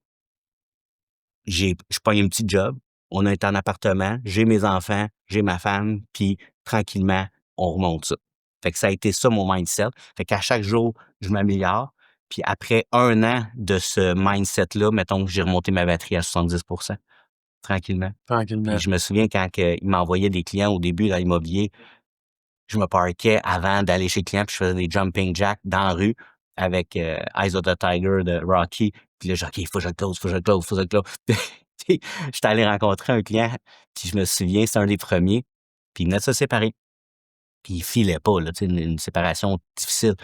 Je pogne un petit job, on est en appartement, j'ai mes enfants, j'ai ma femme, puis tranquillement, on remonte ça.» Fait que ça a été ça mon mindset. Fait qu'à chaque jour, je m'améliore. Puis après 1 an de ce mindset-là, mettons que j'ai remonté ma batterie à 70%, tranquillement. Puis Tranquillement. je me souviens quand il m'envoyait des clients au début dans l'immobilier, je me parquais avant d'aller chez le client, puis je faisais des jumping jacks dans la rue avec, Eyes of the Tiger de Rocky. Puis là, j'ai dit: «OK, faut que je le close, faut que je le close, faut que je le close.» Puis j'étais allé rencontrer un client, puis je me souviens, c'est un des premiers, puis il venait de se séparer. Puis il filait pas, là, tu sais, une séparation difficile.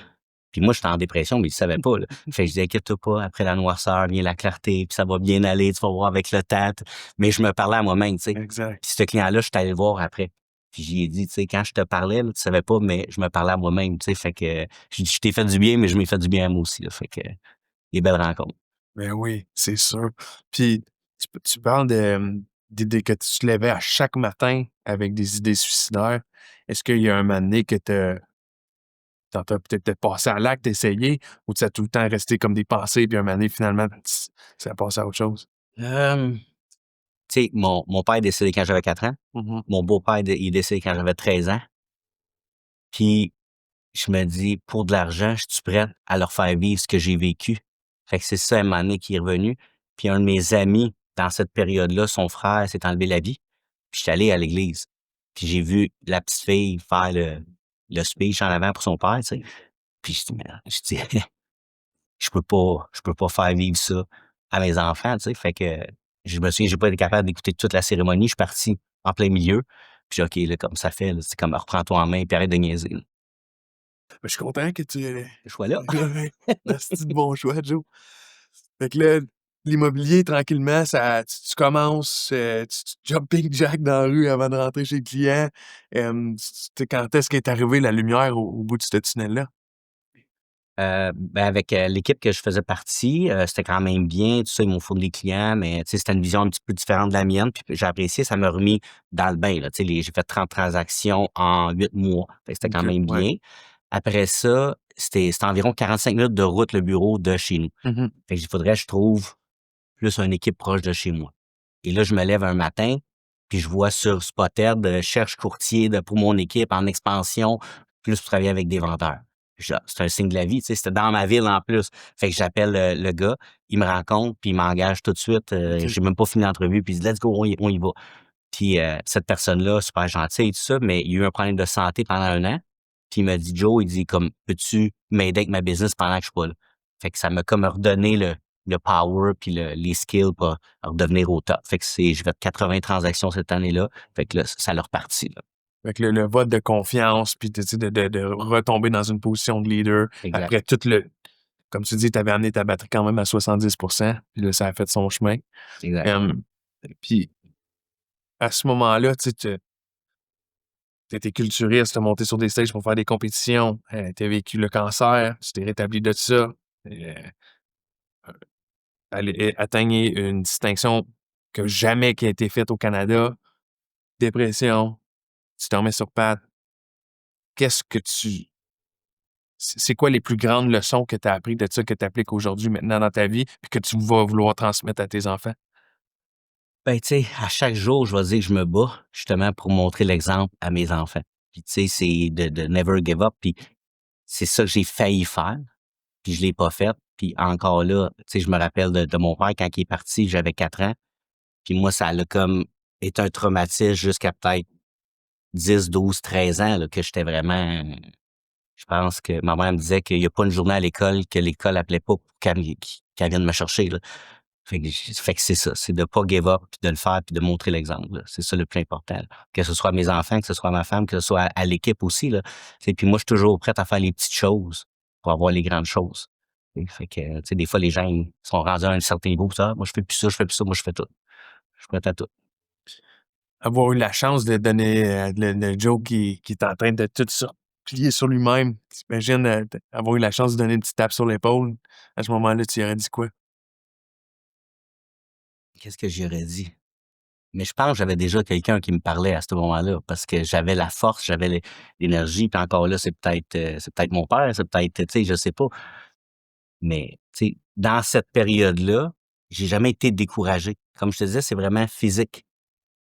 Puis moi, j'étais en dépression, mais il savait pas, là. Fait que je dis: «Inquiète-toi pas, après la noirceur vient la clarté, puis ça va bien aller, tu vas voir avec le temps.» Mais je me parlais à moi-même, tu sais. Exact. Puis ce client-là, je suis allé le voir après. Puis j'y ai dit: «Tu sais, quand je te parlais, là, tu savais pas, mais je me parlais à moi-même, tu sais, fait que j'ai dit: "Je t'ai fait du bien, mais je m'ai fait du bien à moi aussi", là.» Fait que des belles rencontres. Ben oui, c'est sûr. Puis tu parles de, d'idées que tu te levais à chaque matin avec des idées suicidaires. Est-ce qu'il y a un moment donné que tu as peut-être passé à l'acte, essayé, ou ça a tout le temps resté comme des pensées, puis un moment donné, finalement, ça a passé à autre chose? Hem, Tu sais, mon père est décédé quand j'avais 4 ans. Mmh. Mon beau-père il est décédé quand j'avais 13 ans. Puis je me dis: «Pour de l'argent, je suis prête à leur faire vivre ce que j'ai vécu.» Fait que c'est ça, à un moment donné, qui est revenu. Puis un de mes amis, dans cette période-là, son frère s'est enlevé la vie. Puis j'étais allé à l'église. Puis j'ai vu la petite fille faire le speech en avant pour son père, tu sais. Puis je dis: «Mais», je dis: «Je peux pas faire vivre ça à mes enfants», tu sais. Fait que je me souviens, j'ai pas été capable d'écouter toute la cérémonie. Je suis parti en plein milieu. Puis j'ai dit: «OK, là, comme ça fait, là, c'est comme reprends-toi en main puis arrête de niaiser, là.» Ben, je suis content que tu Je sois là. ouais, asti de bon choix, Joe. Fait que là, l'immobilier, tranquillement, tu commences, tu jumping jack dans la rue avant de rentrer chez le client. Tu sais, quand est-ce qu'est arrivée la lumière au bout de ce tunnel-là? Avec l'équipe que je faisais partie, c'était quand même bien, tout ça, ils m'ont fourni des clients, mais tu sais, c'était une vision un petit peu différente de la mienne, puis j'ai apprécié, ça m'a remis dans le bain, là. Tu sais, j'ai fait 30 transactions en 8 mois. Fait que c'était quand OK, même ouais. bien. Après ça, c'était environ 45 minutes de route, le bureau de chez nous. Mmh. Fait que il faudrait que je trouve plus une équipe proche de chez moi. Et là, je me lève un matin, puis je vois sur Spotted, cherche courtier pour mon équipe en expansion, plus pour travailler avec des vendeurs. C'est un signe de la vie, tu sais, c'était dans ma ville en plus. Fait que j'appelle le gars, il me rencontre, puis il m'engage tout de suite. OK. J'ai même pas fini l'entrevue, puis il dit « Let's go, on y va ». Puis cette personne-là, super gentille et tout ça, mais il y a eu un problème de santé pendant 1 an. Puis il m'a dit « Joe, il dit comme peux-tu m'aider avec ma business pendant que je suis pas là? » Fait que ça m'a comme redonné le power puis les skills pour redevenir au top. Fait que j'ai fait 80 transactions cette année-là. Fait que là, ça l'a reparti, là. Fait que le vote de confiance, puis tu sais, de retomber dans une position de leader Exact, après comme tu dis, tu avais amené ta batterie quand même à 70%, puis là, ça a fait son chemin. exact. Puis à ce moment-là, tu sais, tu étais culturiste, tu as monté sur des stages pour faire des compétitions, tu as vécu le cancer, tu t'es rétabli de ça, euh, atteigner une distinction que jamais qui a été faite au Canada, dépression, tu te remets sur pattes. Qu'est-ce que c'est quoi les plus grandes leçons que tu as appris de ça, que tu appliques aujourd'hui, maintenant dans ta vie, puis que tu vas vouloir transmettre à tes enfants? Ben, tu sais, à chaque jour, je vais dire que je me bats justement pour montrer l'exemple à mes enfants. Puis tu sais, c'est de never give up. Puis c'est ça que j'ai failli faire, puis je l'ai pas fait. Puis encore là, tu sais, je me rappelle de mon père quand il est parti, j'avais 4 ans. Puis moi, ça a comme été un traumatisme jusqu'à peut-être 10, 12, 13 ans, là, que j'étais vraiment. Je pense que ma mère me disait qu'il y a pas une journée à l'école que l'école appelait pas pour qu'elle vienne me chercher, là. Fait que c'est ça, c'est de pas give up, puis de le faire, puis de montrer l'exemple, là. C'est ça le plus important, là. Que ce soit à mes enfants, que ce soit à ma femme, que ce soit à l'équipe aussi, là. Tu sais, puis moi, je suis toujours prête à faire les petites choses pour avoir les grandes choses. Fait que, tu sais, des fois, les gens, ils sont rendus à un certain niveau, ça, moi, je fais plus ça, je fais plus ça, moi, je fais tout. Je suis prête à tout. Avoir eu la chance de donner le Joe qui est en train de tout ça plier sur lui-même. T'imagines avoir eu la chance de donner une petite tape sur l'épaule. À ce moment-là, tu y aurais dit quoi? Qu'est-ce que j'aurais dit? Mais je pense que j'avais déjà quelqu'un qui me parlait à ce moment-là parce que j'avais la force, j'avais l'énergie, puis encore là, c'est peut-être mon père, c'est peut-être, tu sais, je sais pas. Mais, tu sais, dans cette période-là, j'ai jamais été découragé. Comme je te disais, c'est vraiment physique.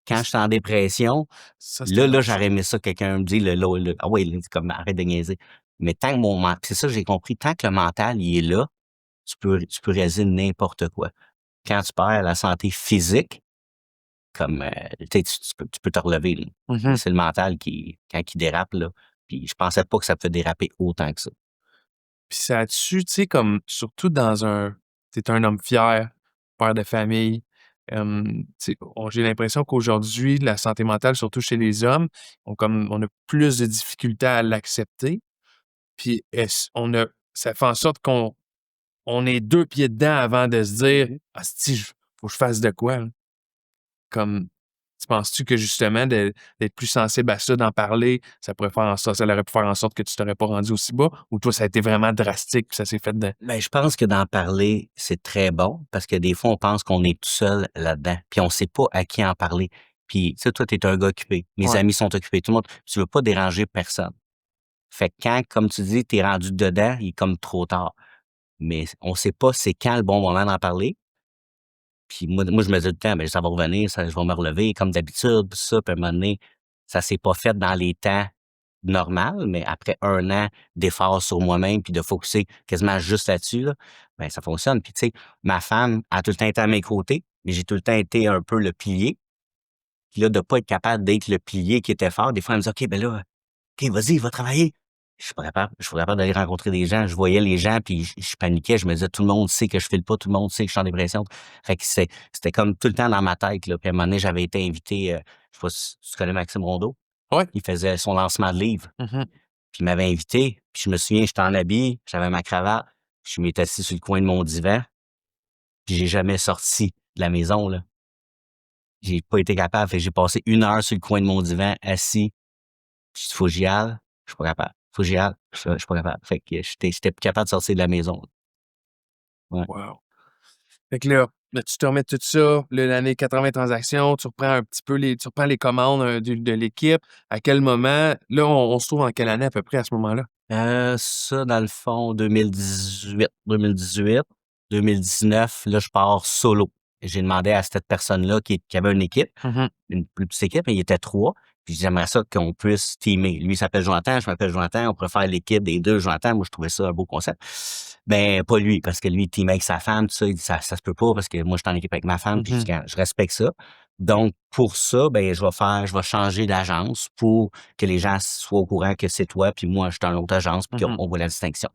Quand j'étais en dépression, Ça, c'était là, tough, ça. j'aurais aimé ça, quelqu'un me dit, ah ouais, là, c'est comme, arrête de niaiser. Mais tant que c'est ça que j'ai compris, tant que le mental, il est là, tu peux réaliser n'importe quoi. Quand tu perds la santé physique, comme, tu sais, tu peux te relever, là. Mais Mhm. c'est le mental quand il dérape, là. Puis je pensais pas que ça peut déraper autant que ça. Puis ça a-tu, tu sais, comme surtout t'es un homme fier, père de famille. Tu sais, j'ai l'impression qu'aujourd'hui, la santé mentale, surtout chez les hommes, on a plus de difficultés à l'accepter. Puis ça fait en sorte qu'on est 2 pieds dedans avant de se dire: «Asti, faut que je fasse de quoi, là?» Comme, tu penses-tu que justement d'être plus sensible à ça, d'en parler, ça aurait pu faire en sorte que tu t'aurais pas rendu aussi bas? Ou toi, ça a été vraiment drastique puis ça s'est fait de Ben, je pense que d'en parler, c'est très bon parce que des fois, on pense qu'on est tout seul là-dedans, puis on sait pas à qui en parler. Puis, tu sais, toi, tu es un gars occupé, mes ouais, amis sont occupés, tout le monde, tu veux pas déranger personne. Fait que quand, comme tu dis, tu es rendu dedans, il est comme trop tard. Mais on sait pas c'est quand le bon moment d'en parler. Puis moi, je me dis tout le temps, ben, ça va revenir, je vais me relever comme d'habitude, puis ça, puis à un moment donné, ça s'est pas fait dans les temps normal, mais après 1 an d'efforts sur moi-même puis de focuser quasiment juste là-dessus, là, ben, ça fonctionne. Puis tu sais, ma femme a tout le temps été à mes côtés, mais j'ai tout le temps été un peu le pilier. Puis là, de pas être capable d'être le pilier qui était fort, des fois, elle me dit: «OK, ben là, OK, vas-y, va travailler». Je suis pas capable d'aller rencontrer des gens. Je voyais les gens, puis je paniquais. Je me disais: «Tout le monde sait que je file pas, tout le monde sait que je suis en dépression». Fait que c'était comme tout le temps dans ma tête, là. Puis à un moment donné, j'avais été invité, je sais pas si tu connais Maxime Rondeau? ouais, Il faisait son lancement de livre. mmh Puis il m'avait invité, puis je me souviens, j'étais en habit, j'avais ma cravate, je m'étais assis sur le coin de mon divan, puis j'ai jamais sorti de la maison, là. J'ai pas été capable, fait que j'ai passé 1 heure sur le coin de mon divan, assis. Puis «Faut que j'y aille». Je suis pas capable. «Faut que j'y aille». Ça, je suis pas capable. Fait que j'étais plus capable de sortir de la maison. Ouais. Wow. Fait que là, tu te remets tout ça, l'année 80 transactions, tu reprends un petit peu tu reprends les commandes de l'équipe. À quel moment, là, on se trouve en quelle année à peu près à ce moment-là? Ça, dans le fond, 2019, là, je pars solo. J'ai demandé à cette personne-là qui avait une équipe, Mhm, une plus petite équipe, mais il était 3. Puis j'aimerais ça qu'on puisse teamer. Lui, il s'appelle Jonathan, je m'appelle Jonathan, on pourrait faire l'équipe des deux Jonathan. Moi, je trouvais ça un beau concept. Ben, pas lui, parce que lui, il teamait avec sa femme, tout ça, il dit ça se peut pas, parce que moi, je suis en équipe avec ma femme, puis mhm, je respecte ça. Donc, pour ça, ben, je vais changer d'agence pour que les gens soient au courant que c'est toi, puis moi, je suis dans l'autre agence, puis mhm. qu'on voit la distinction.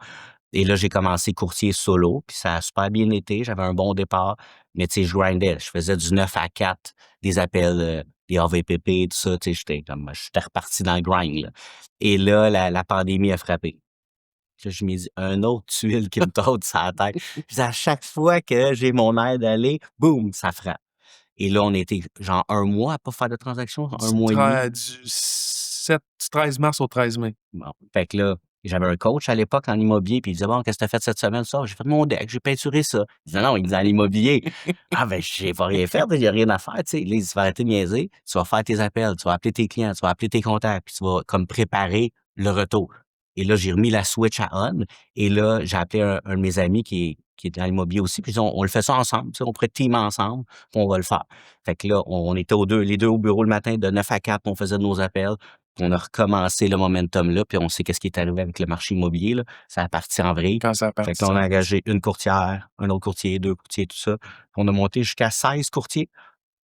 Et là, j'ai commencé courtier solo, puis ça a super bien été. J'avais un bon départ, mais tu sais, je grindais. Je faisais du 9 à 4, des appels, des AVPP, tout ça. Tu sais, j'étais reparti dans le grind, là. Et là, la pandémie a frappé. Là, je me dis, un autre tuile qui me taute sur la tête. Puis à chaque fois que j'ai mon aide d'aller, boum, ça frappe. Et là, on était genre un mois à pas faire de transaction, un mois et demi. Du 13 mars au 13 mai. Bon, fait que là, j'avais un coach à l'époque en immobilier, puis il disait: «Bon, qu'est-ce que tu as fait cette semaine?» «Ça, j'ai fait mon deck, j'ai peinturé ça». Je disais: «Non», il disait: «En immobilier». «Ah ben, j'ai pas rien fait, il y a rien à faire», tu sais. Là, il dit: «Tu vas arrêter de niaiser, tu vas faire tes appels, tu vas appeler tes clients, tu vas appeler tes contacts, puis tu vas comme préparer le retour». Et là, j'ai remis la switch à on et là, j'ai appelé un de mes amis qui est dans l'immobilier aussi, puis on le fait ça ensemble, tu sais, on pourrait teamer ensemble, puis on va le faire. Fait que là, on était les 2 au bureau le matin de 9 à 4, on faisait nos appels. On a recommencé le momentum là, puis on sait qu'est-ce qui est arrivé avec le marché immobilier, là. Ça a parti en vrille. Quand ça a Fait parti, que là, on ça. a engagé une courtière, un autre courtier, 2 courtiers, tout ça. On a monté jusqu'à 16 courtiers.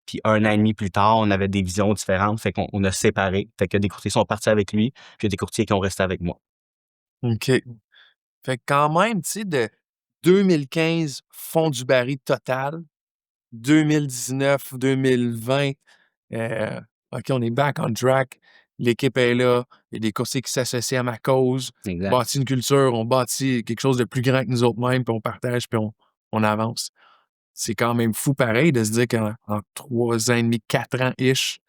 Puis 1 an et demi plus tard, on avait des visions différentes. Fait qu'on a séparé. Fait que des courtiers sont partis avec lui, puis il y a des courtiers qui ont resté avec moi. OK. Fait que quand même, tu sais, de 2015, fond du baril total, 2019, 2020, euh, OK, on est back on track. L'équipe est là. Il y a des coursiers qui s'associent à ma cause. On Exact. bâtit une culture, on bâtit quelque chose de plus grand que nous autres mêmes, puis on partage, puis on avance. C'est quand même fou pareil de se dire qu'en 3 ans et demi, 4 ans-ish,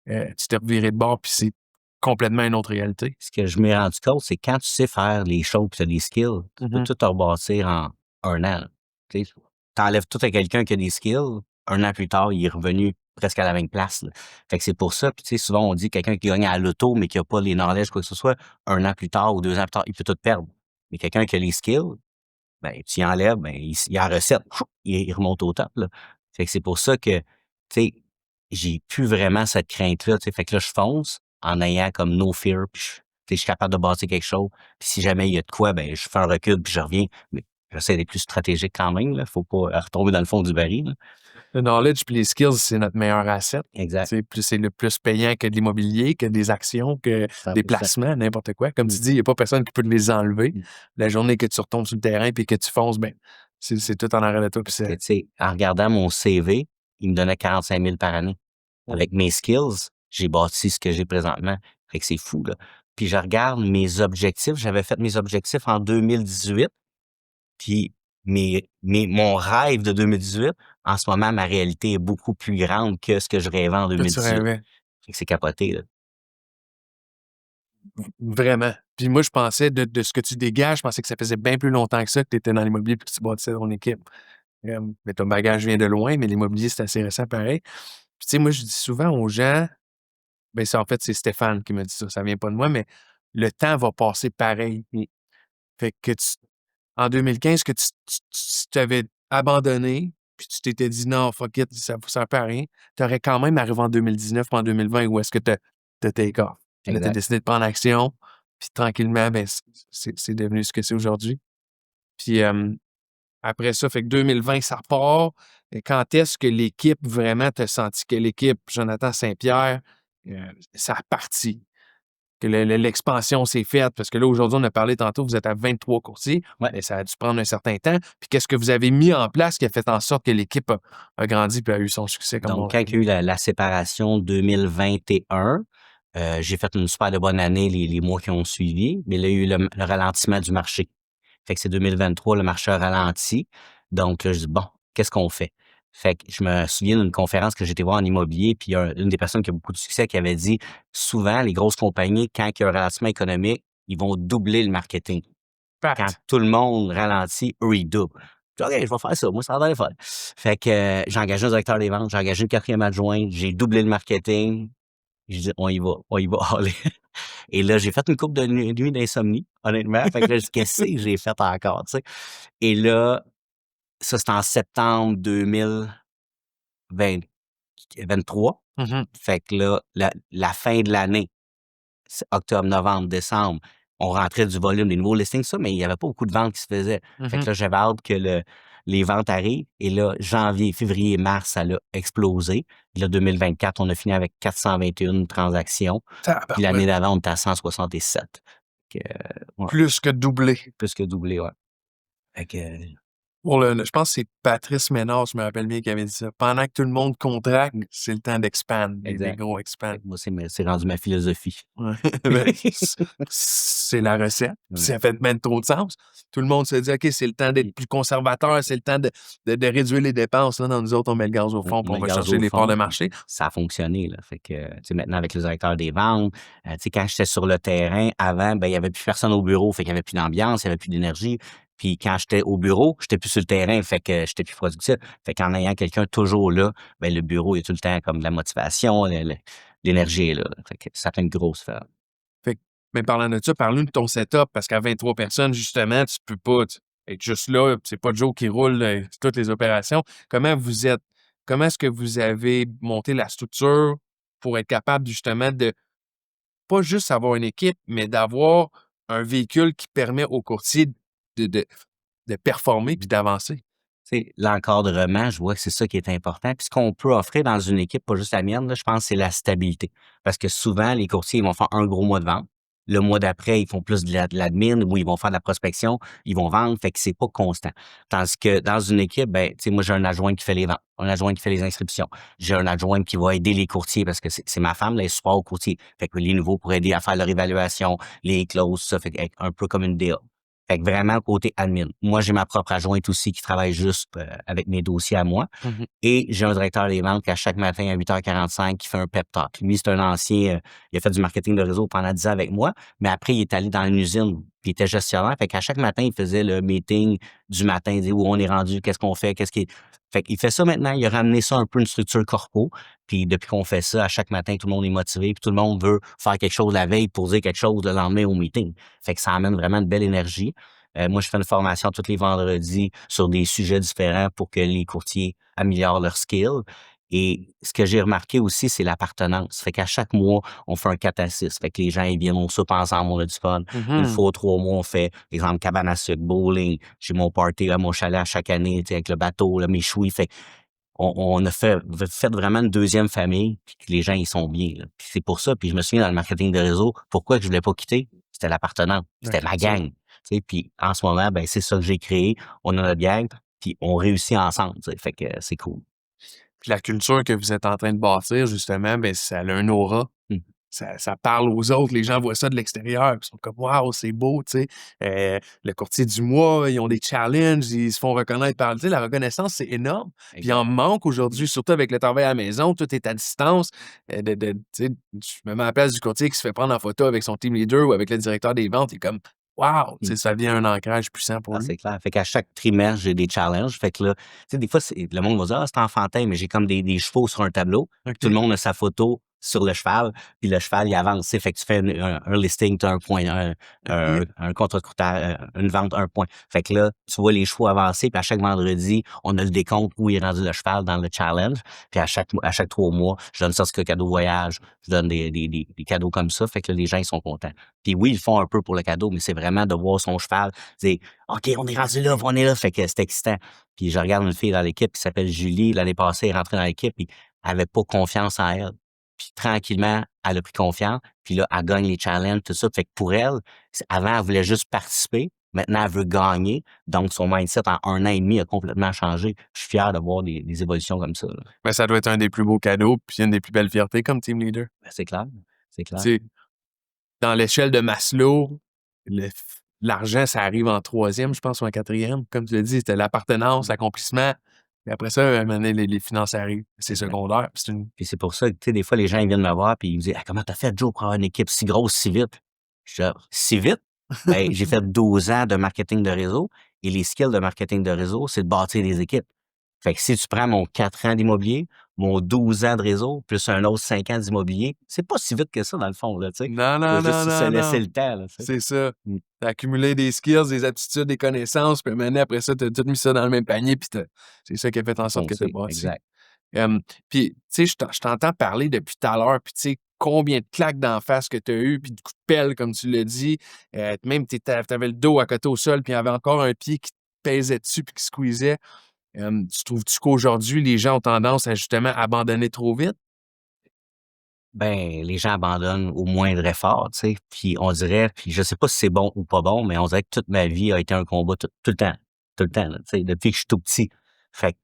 tu t'es reviré de bord, puis c'est complètement une autre réalité. Ce que je m'ai rendu compte, c'est quand tu sais faire les choses, tu as des skills, tu peux Mhm. tout te rebâtir en 1 an. Tu sais, t'enlèves tout à quelqu'un qui a des skills, 1 an plus tard, il est revenu presque à la même place, là. Fait que c'est pour ça, puis tu sais, souvent on dit quelqu'un qui gagne à l'auto, mais qui a pas les knowledge, quoi que ce soit, 1 an plus tard ou 2 ans plus tard, il peut tout perdre. Mais quelqu'un qui a les skills, ben, tu y enlèves, ben, il a la recette, il remonte au top, là. Fait que c'est pour ça que, tu sais, j'ai plus vraiment cette crainte-là, tu sais. Fait que là, je fonce en ayant comme no fear, puis tu sais, je suis capable de bâtir quelque chose. Puis si jamais il y a de quoi, ben, je fais un recul, puis je reviens. Mais j'essaie d'être plus stratégique quand même, là. Faut pas retomber dans le fond du baril, là. Le knowledge puis les skills, c'est notre meilleur asset. Exact. C'est le plus payant que de l'immobilier, que des actions, que des 100%. placements, n'importe quoi. Comme Mmh. tu dis, il n'y a pas personne qui peut te les enlever. Mmh. La journée que tu retombes sur le terrain puis que tu fonces, ben, c'est tout en arrière de toi. Puis Tu sais, en regardant mon CV, il me donnait 45 000 par année. Avec mes skills, j'ai bâti ce que j'ai présentement. Fait que c'est fou, là. Puis je regarde mes objectifs. J'avais fait mes objectifs en 2018. Puis mon rêve de 2018, en ce moment, ma réalité est beaucoup plus grande que ce que je rêvais en toi, tu 2018. rêvais. Fait que c'est capoté, là. Vraiment. Puis moi, je pensais de ce que tu dégages, je pensais que ça faisait bien plus longtemps que ça que tu étais dans l'immobilier puis que tu bâtissais ton équipe. Mais ton bagage vient de loin, mais l'immobilier, c'est assez récent pareil. Puis tu sais, moi, je dis souvent aux gens, ben ça, en fait, c'est Stéphane qui me dit ça vient pas de moi, mais le temps va passer pareil. Mmh. Fait que en 2015, que tu t'avais abandonné, puis tu t'étais dit: «Non, fuck it, ça ne sert plus à rien», tu aurais quand même arrivé en 2019 ou en 2020 où est-ce que tu as take off. Là, tu as Exact. décidé de prendre action, puis tranquillement, ben, c'est devenu ce que c'est aujourd'hui. Puis, après ça, fait que 2020, ça part. Et quand est-ce que l'équipe vraiment t'a senti que l'équipe Jonathan Saint-Pierre, ça a parti? Que l'expansion s'est faite? Parce que là, aujourd'hui, on a parlé tantôt, vous êtes à 23 courtiers, Ouais. mais ça a dû prendre un certain temps. Puis qu'est-ce que vous avez mis en place qui a fait en sorte que l'équipe a grandi et a eu son succès comme on Donc, quand il y a eu la séparation 2021, j'ai fait une super de bonne année les mois qui ont suivi, mais là, il y a eu le ralentissement du marché. Fait que c'est 2023, le marché a ralenti. Donc là, je dis: «Bon, qu'est-ce qu'on fait?» Fait que je me souviens d'une conférence que j'étais voir en immobilier, puis il y a une des personnes qui a beaucoup de succès qui avait dit: «Souvent, les grosses compagnies, quand il y a un ralentissement économique, ils vont doubler le marketing. Quand Pat. tout le monde ralentit, eux, ils doublent. Je dis, OK, je vais faire ça. Moi, ça va aller faire. Fait que j'ai engagé un directeur des ventes, j'ai engagé le 4e adjoint, j'ai doublé le marketing. Je dis, on y va, allez. Et là, j'ai fait une couple de nuits d'insomnie, honnêtement. Fait que là, je dis, qu'est-ce que j'ai fait encore, tu sais? Et là, ça, c'était en septembre 2023. Mhm. Fait que là, la fin de l'année, c'est octobre, novembre, décembre, on rentrait du volume, des nouveaux listings, ça, mais il n'y avait pas beaucoup de ventes qui se faisaient. Fait que Mhm. là, j'avais hâte que les ventes arrivent. Et là, janvier, février, mars, ça a explosé. Puis là, 2024, on a fini avec 421 transactions. Puis l'année Tabarouette. d'avant, on était à 167. Fait que, ouais, Plus que doublé. plus que doublé, ouais. Fait que, Je pense que c'est Patrice Ménard, je me rappelle bien, qui avait dit ça. Pendant que tout le monde contracte, c'est le temps d'expand. Les exact. gros Fait expand. que moi, c'est rendu ma philosophie. Ouais. Ben, c'est la recette. Puis Ouais. ça fait même trop de sens. Tout le monde se dit, OK, c'est le temps d'être plus conservateur, c'est le temps de réduire les dépenses. Là, dans nous autres, on met le gaz au fond, puis on va chercher les parts de marché. Ça a fonctionné, là. Fait que, tu sais, maintenant, avec le directeur des ventes, tu sais, quand j'étais sur le terrain, avant, ben, il y avait plus personne au bureau, fait qu'il y avait plus d'ambiance, il y avait plus d'énergie. Puis quand j'étais au bureau, j'étais plus sur le terrain, fait que j'étais plus productif. Fait qu'en ayant quelqu'un toujours là, ben, le bureau, il y a tout le temps comme de la motivation, l'énergie est là. Fait que ça fait une grosse différence. Fait que, mais parlant de ça, parle-nous de ton setup, parce qu'à 23 personnes, justement, tu peux pas être juste là, c'est pas Joe qui roule toutes les opérations. Comment est-ce que vous avez monté la structure pour être capable, justement, de pas juste avoir une équipe, mais d'avoir un véhicule qui permet aux courtiers de, de, de performer puis d'avancer? Tu sais, l'encadrement, je vois que c'est ça qui est important. Puis ce qu'on peut offrir dans une équipe, pas juste la mienne, là, je pense, c'est la stabilité. Parce que souvent, les courtiers, ils vont faire un gros mois de vente. Le mois d'après, ils font plus de l'admin ou ils vont faire de la prospection, ils vont vendre, fait que c'est pas constant. Tandis que dans une équipe, ben, tu sais, moi, j'ai un adjoint qui fait les ventes, un adjoint qui fait les inscriptions. J'ai un adjoint qui va aider les courtiers parce que c'est ma femme, là, elle support aux courtiers. Fait que les nouveaux pour aider à faire leur évaluation, les clauses, ça fait un peu comme une DA. Fait que vraiment côté admin. Moi, j'ai ma propre adjointe aussi qui travaille juste avec mes dossiers à moi. Mhm. Et j'ai un directeur des ventes qui, à chaque matin à 8h45, qui fait un pep talk. Lui, c'est un ancien, il a fait du marketing de réseau pendant 10 ans avec moi, mais après, il est allé dans une usine, puis il était gestionnaire. Fait qu'à chaque matin, il faisait le meeting du matin, il disait où on est rendu, qu'est-ce qu'on fait, qu'est-ce qui. Fait qu'il fait ça maintenant, il a ramené ça un peu une structure corpo. Puis depuis qu'on fait ça, à chaque matin, tout le monde est motivé, puis tout le monde veut faire quelque chose la veille pour dire quelque chose le lendemain au meeting. Fait que ça amène vraiment une belle énergie. Moi, je fais une formation tous les vendredis sur des sujets différents pour que les courtiers améliorent leurs skills. Et ce que j'ai remarqué aussi, c'est l'appartenance. Fait qu'à chaque mois, on fait un 4 à 6. Fait que les gens, ils viennent, on soupe ensemble, on a du fun. Une fois ou 3 mois, on fait, exemple, cabane à sucre, bowling. J'ai mon party à mon chalet à chaque année, tu sais, avec le bateau, là, mes chouilles. Fait on a fait vraiment une deuxième famille, puis que les gens, ils sont bien, là. Puis c'est pour ça, puis je me souviens dans le marketing de réseau, pourquoi que je voulais pas quitter? C'était l'appartenance. C'était ma gang. Tu sais, puis en ce moment, ben c'est ça que j'ai créé. On a notre gang, puis on réussit ensemble. Tu sais, fait que c'est cool. Puis la culture que vous êtes en train de bâtir, justement, ben ça a un aura. Mmh. Ça parle aux autres. Les gens voient ça de l'extérieur. Ils sont comme, waouh, c'est beau, tu sais. Le courtier du mois, ils ont des challenges, ils se font reconnaître par. Tu sais, la reconnaissance, c'est énorme. Puis il en manque aujourd'hui, surtout avec le travail à la maison, tout est à distance. Tu sais, je me mets à la place du courtier qui se fait prendre en photo avec son team leader ou avec le directeur des ventes. Il est comme, waouh, tu sais, ça devient un ancrage puissant pour Ah, lui. c'est clair. Fait qu'à chaque trimestre, j'ai des challenges. Fait que là, tu sais, des fois, le monde va dire, ah, c'est enfantin, mais j'ai comme des chevaux sur un tableau. OK. Tout le monde a sa photo sur le cheval, puis le cheval, il avance. Tu sais, fait que tu fais un listing, tu as un point, un contre-courtage, une vente, un point. Fait que là, tu vois les chevaux avancer, puis à chaque vendredi, on a le décompte où il est rendu le cheval dans le challenge. Puis à chaque 3 mois, je donne ça, c'est que cadeau voyage, je donne des cadeaux comme ça. Fait que là, les gens, ils sont contents. Puis oui, ils le font un peu pour le cadeau, mais c'est vraiment de voir son cheval, c'est OK, on est rendu là, on est là. Fait que c'est excitant. Puis je regarde une fille dans l'équipe qui s'appelle Julie. L'année passée, elle est rentrée dans l'équipe et elle avait pas confiance en elle. Puis tranquillement, elle a pris confiance. Puis là, elle gagne les challenges, tout ça. Fait que pour elle, avant, elle voulait juste participer. Maintenant, elle veut gagner. Donc, son mindset en 1 an et demi a complètement changé. Je suis fier de voir des évolutions comme ça, là. Mais ça doit être un des plus beaux cadeaux, puis une des plus belles fiertés comme team leader. Ben, c'est clair. C'est clair. Tu sais, dans l'échelle de Maslow, l'argent, ça arrive en 3e, je pense, ou en 4e. Comme tu l'as dit, c'était l'appartenance, l'accomplissement. Et après ça, à un moment donné, les finances arrivent. C'est secondaire. Puis c'est pour ça que, tu sais, des fois, les gens, ils viennent me voir puis ils me disent, ah, comment t'as fait, Joe, pour avoir une équipe si grosse, si vite? Je dis: «Ah, si vite?» Ben, j'ai fait 12 ans de marketing de réseau et les skills de marketing de réseau, c'est de bâtir des équipes. Fait que si tu prends mon 4 ans d'immobilier, mon 12 ans de réseau, plus un autre 5 ans d'immobilier, c'est pas si vite que ça dans le fond, là, tu sais. Non, Faut non, juste non, se non, laisser non. le temps, là, tu sais. C'est ça. Mmh. Tu as accumulé des skills, des aptitudes, des connaissances, puis maintenant, après ça, tu as tout mis ça dans le même panier, puis c'est ça qui a fait en sorte que tu as Foncé, bâti. exact. Puis, tu sais, je t'entends parler depuis tout à l'heure, puis tu sais, combien de claques d'en face que tu as eu, puis de coups de pelle, comme tu l'as dit. Même, tu avais le dos à côté au sol, puis il y avait encore un pied qui te pesait dessus, puis qui squeezait. Tu trouves-tu qu'aujourd'hui, les gens ont tendance à justement abandonner trop vite? Ben, les gens abandonnent au moindre effort, tu sais, puis on dirait puis je sais pas si c'est bon ou pas bon, mais on dirait que toute ma vie a été un combat tout le temps, là, tu sais, depuis que je suis tout petit. Fait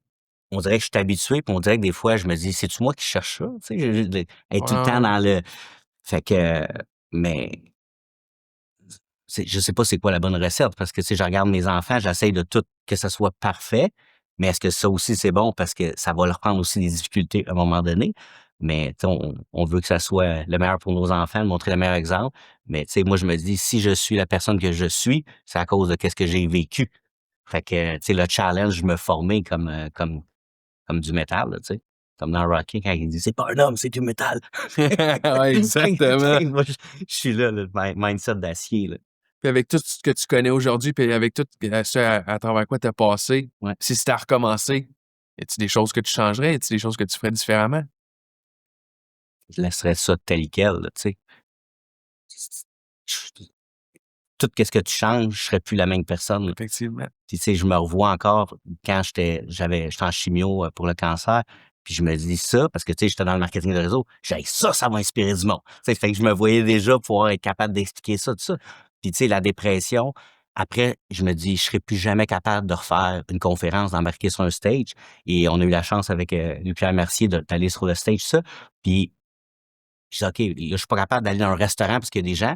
qu'on dirait que je suis habitué, puis on dirait que des fois, je me dis: «C'est-tu moi qui cherche ça?» Tu sais, être tout le temps Ouais. dans le fait que mais je sais pas c'est quoi la bonne recette parce que, tu sais, je regarde mes enfants, j'essaye de tout que ça soit parfait, mais est-ce que ça aussi c'est bon parce que ça va leur prendre aussi des difficultés à un moment donné? Mais, tu sais, on veut que ça soit le meilleur pour nos enfants, de montrer le meilleur exemple. Mais, tu sais, moi, je me dis: «Si je suis la personne que je suis, c'est à cause de qu'est-ce que j'ai vécu». Fait que, tu sais, le challenge me formait comme du métal, là, tu sais. Comme dans Rocky quand il dit: «C'est pas un homme, c'est du métal». Ouais, exactement. Moi, je suis là, le mindset d'acier, là. Puis avec tout ce que tu connais aujourd'hui, puis avec tout ce à travers quoi tu as passé, Ouais. si c'était à recommencer, y a-tu des choses que tu changerais? Y a-tu des choses que tu ferais différemment? Je laisserais ça tel quel, là, tu sais. Tout qu'est-ce que tu changes, je serais plus la même personne, là. Effectivement. Puis, tu sais, je me revois encore quand j'étais en chimio, pour le cancer, puis je me dis ça parce que, tu sais, j'étais dans le marketing de réseau, j'ai ça va inspirer du monde. Tu sais, fait que je me voyais déjà pouvoir être capable d'expliquer ça, tout ça. Puis, tu sais, la dépression, après, je me dis: «Je serai plus jamais capable de refaire une conférence, d'embarquer sur un stage» et on a eu la chance avec, Louis-Pierre Mercier d'aller sur le stage, tout ça. Puis, je dis: «OK, là, je suis pas capable d'aller dans un restaurant parce qu'il y a des gens,